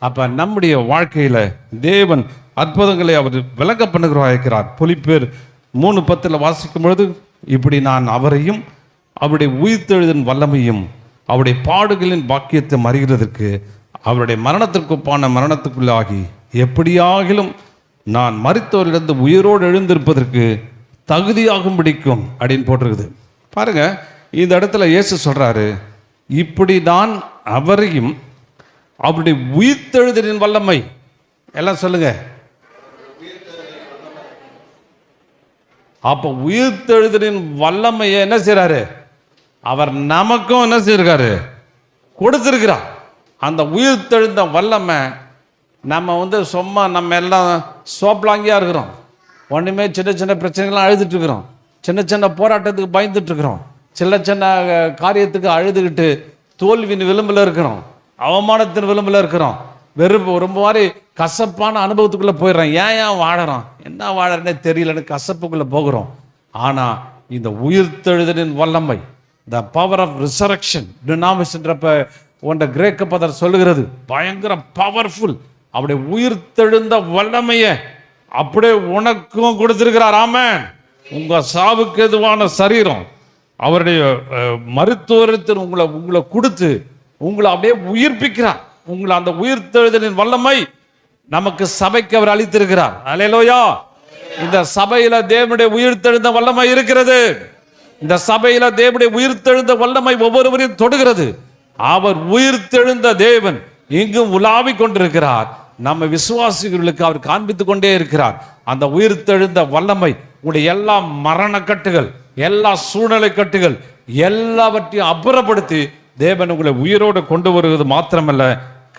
Speaker 2: அப்போ நம்முடைய வாழ்க்கையில் தேவன் அற்புதங்களை அவர் விளங்க பண்ணுகிறவராக இருக்கிறார். பிலிப்பியர் 3:10 வாசிக்கும் பொழுது, இப்படி நான் அவரையும் அவருடைய உயிர்த்தெழுதலின் வல்லமையும் அவருடைய பாடுகளின் பாக்கியத்தை அறிகிறதற்கு அவருடைய மரணத்திற்கு ஒப்பான மரணத்துக்குள்ளாகி எப்படியாகிலும் நான் மரித்தோரிலிருந்து உயிரோடு எழுந்திருப்பதற்கு தகுதியாகும் பிடிக்கும் அப்படின்னு போட்டிருக்குது. பாருங்க, இந்த இடத்துல இயேசு சொல்றாரு, இப்படி நான் அவரையும் அவருடைய உயிர்த்தெழுதலின் வல்லமை, எல்லாம் சொல்லுங்க. அப்ப உயிர்த்தெழுதலின் வல்லமையை என்ன செய்யறாரு? அவர் நமக்கும் என்ன செய்யிருக்காரு? கொடுத்திருக்கிறார். அந்த உயிர்த்தெழுந்த வல்லமை நம்ம சும்மா நம்ம எல்லாம் சோப்லாங்கியா இருக்கிறோம். ஒன்றுமே சின்ன சின்ன பிரச்சனைகள்லாம் அழுதுட்டு இருக்கிறோம், சின்ன சின்ன போராட்டத்துக்கு பயந்துட்டு இருக்கிறோம், சின்ன சின்ன காரியத்துக்கு அழுதுகிட்டு தோல்வியின் விளிம்பில் இருக்கிறோம், அவமானத்தின் விளிம்பில் இருக்கிறோம், ரொம்ப மாதிரி கசப்பான அனுபவத்துக்குள்ளே போயிடுறோம். ஏன் வாழறோம், என்ன வாழறேன்னே தெரியலன்னு கசப்புக்குள்ளே போகிறோம். ஆனால் இந்த உயிர்த்தெழுதலின் வல்லமை, த பவர் ஆஃப் ரிசரக்ஷன், டினாமிஸ்ன்றப்ப ஒன்ற கிரேக்க பதர் சொல்லுகிறது. பயங்கர பவர்ஃபுல். அப்படியே உயிர்த்தெழுந்த வல்லமையை அப்படியே உனக்கும் கொடுத்திருக்கிறார். ஆமென். உங்க சாவுக்கு எதுவான சரீரம் அவருடைய மருத்துவத்தில் உங்களை கொடுத்து உங்களை அப்படியே உயிர்ப்பிக்கிறார். உங்களை அந்த உயிர்த்தெழுதலின் வல்லமை நமக்கு சபைக்கு அவர் அளித்திருக்கிறார். அல்லேலூயா. இந்த சபையில தேவனுடைய உயிர்த்தெழுந்த வல்லமை இருக்கிறது. இந்த சபையில தேவனுடைய உயிர்த்தெழுந்த வல்லமை ஒவ்வொருவரையும் தொடுகிறது. அவர் உயிர்த்தெழுந்த தேவன் இங்கும் உலாவிக் கொண்டிருக்கிறார். நம்ம விசுவாசிகளுக்கு அவர் காண்பித்துக் கொண்டே இருக்கிறார். அந்த உயிர்த்தெழுந்த வல்லமை உங்களுடைய எல்லா மரண கட்டுகள், எல்லா சூழ்நிலை கட்டுகள் எல்லாவற்றையும் அப்புறப்படுத்தி தேவன் உங்களை உயிரோடு கொண்டு வருவது மாத்திரமல்ல,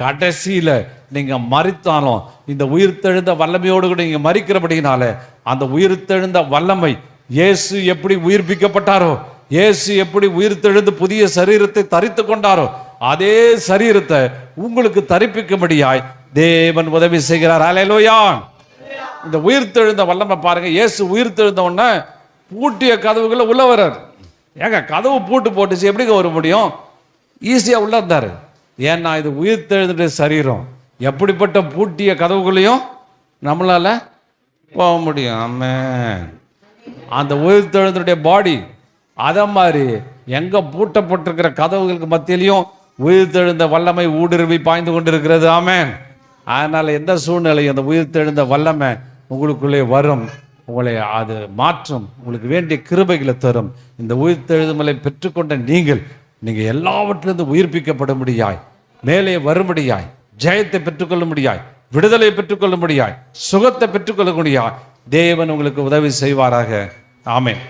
Speaker 2: கடைசியில நீங்க மரித்தாலும் இந்த உயிர்த்தெழுந்த வல்லமையோடு கூட நீங்க மரிக்கிறபடினால அந்த உயிர்த்தெழுந்த வல்லமை இயேசு எப்படி உயிர்ப்பிக்கப்பட்டாரோ, இயேசு எப்படி உயிர்த்தெழுந்து புதிய சரீரத்தை தரித்து கொண்டாரோ, அதே சரீரத்தை உங்களுக்கு தரிப்பிக்கும்படியாய் தேவன் உதவி செய்கிறார். அல்லேலூயா. இந்த உயிர்த்தெழுந்த வல்லமை பாருங்க. இயேசு உயிர்த்தெழுந்த உடனே பூட்டிய கதவுகளை உள்ள வர்றார். ஏங்க கதவு பூட்டு போட்டுச்சு, எப்படிங்க வர முடியும்? ஈஸியா உள்ள இருந்தாரு. ஏன்னா இது உயிர்த்தெழுந்த சரீரம். எப்படிப்பட்ட பூட்டிய கதவுகளையும் நம்மளால போக முடியும். ஆமென். அந்த உயிர்த்தெழுந்தனுடைய பாடி அத மாதிரி எங்க பூட்டப்பட்டிருக்கிற கதவுகளுக்கு மத்தியிலையும் உயிர்த்தெழுந்த வல்லமை ஊடுருவி பாய்ந்து கொண்டிருக்கிறது. ஆமென். அதனால எந்த சூழ்நிலையும் அந்த உயிர்த்தெழுந்த வல்லமை உங்களுக்குள்ளே வரும், உங்களை அது மாற்றும், உங்களுக்கு வேண்டிய கிருபைகளை தரும். இந்த உயிர்த்தெழுதலை பெற்றுக்கொண்ட நீங்க எல்லாவற்றிலிருந்து உயிர்ப்பிக்கப்படும்படியாய், மேலே வரும்படியாய், ஜெயத்தை பெற்றுக்கொள்ளும்படியாய், விடுதலை பெற்றுக்கொள்ளும்படியாய், சுகத்தை பெற்றுக்கொள்ளும்படியாய் தேவன் உங்களுக்கு உதவி செய்வாராக. ஆமென்.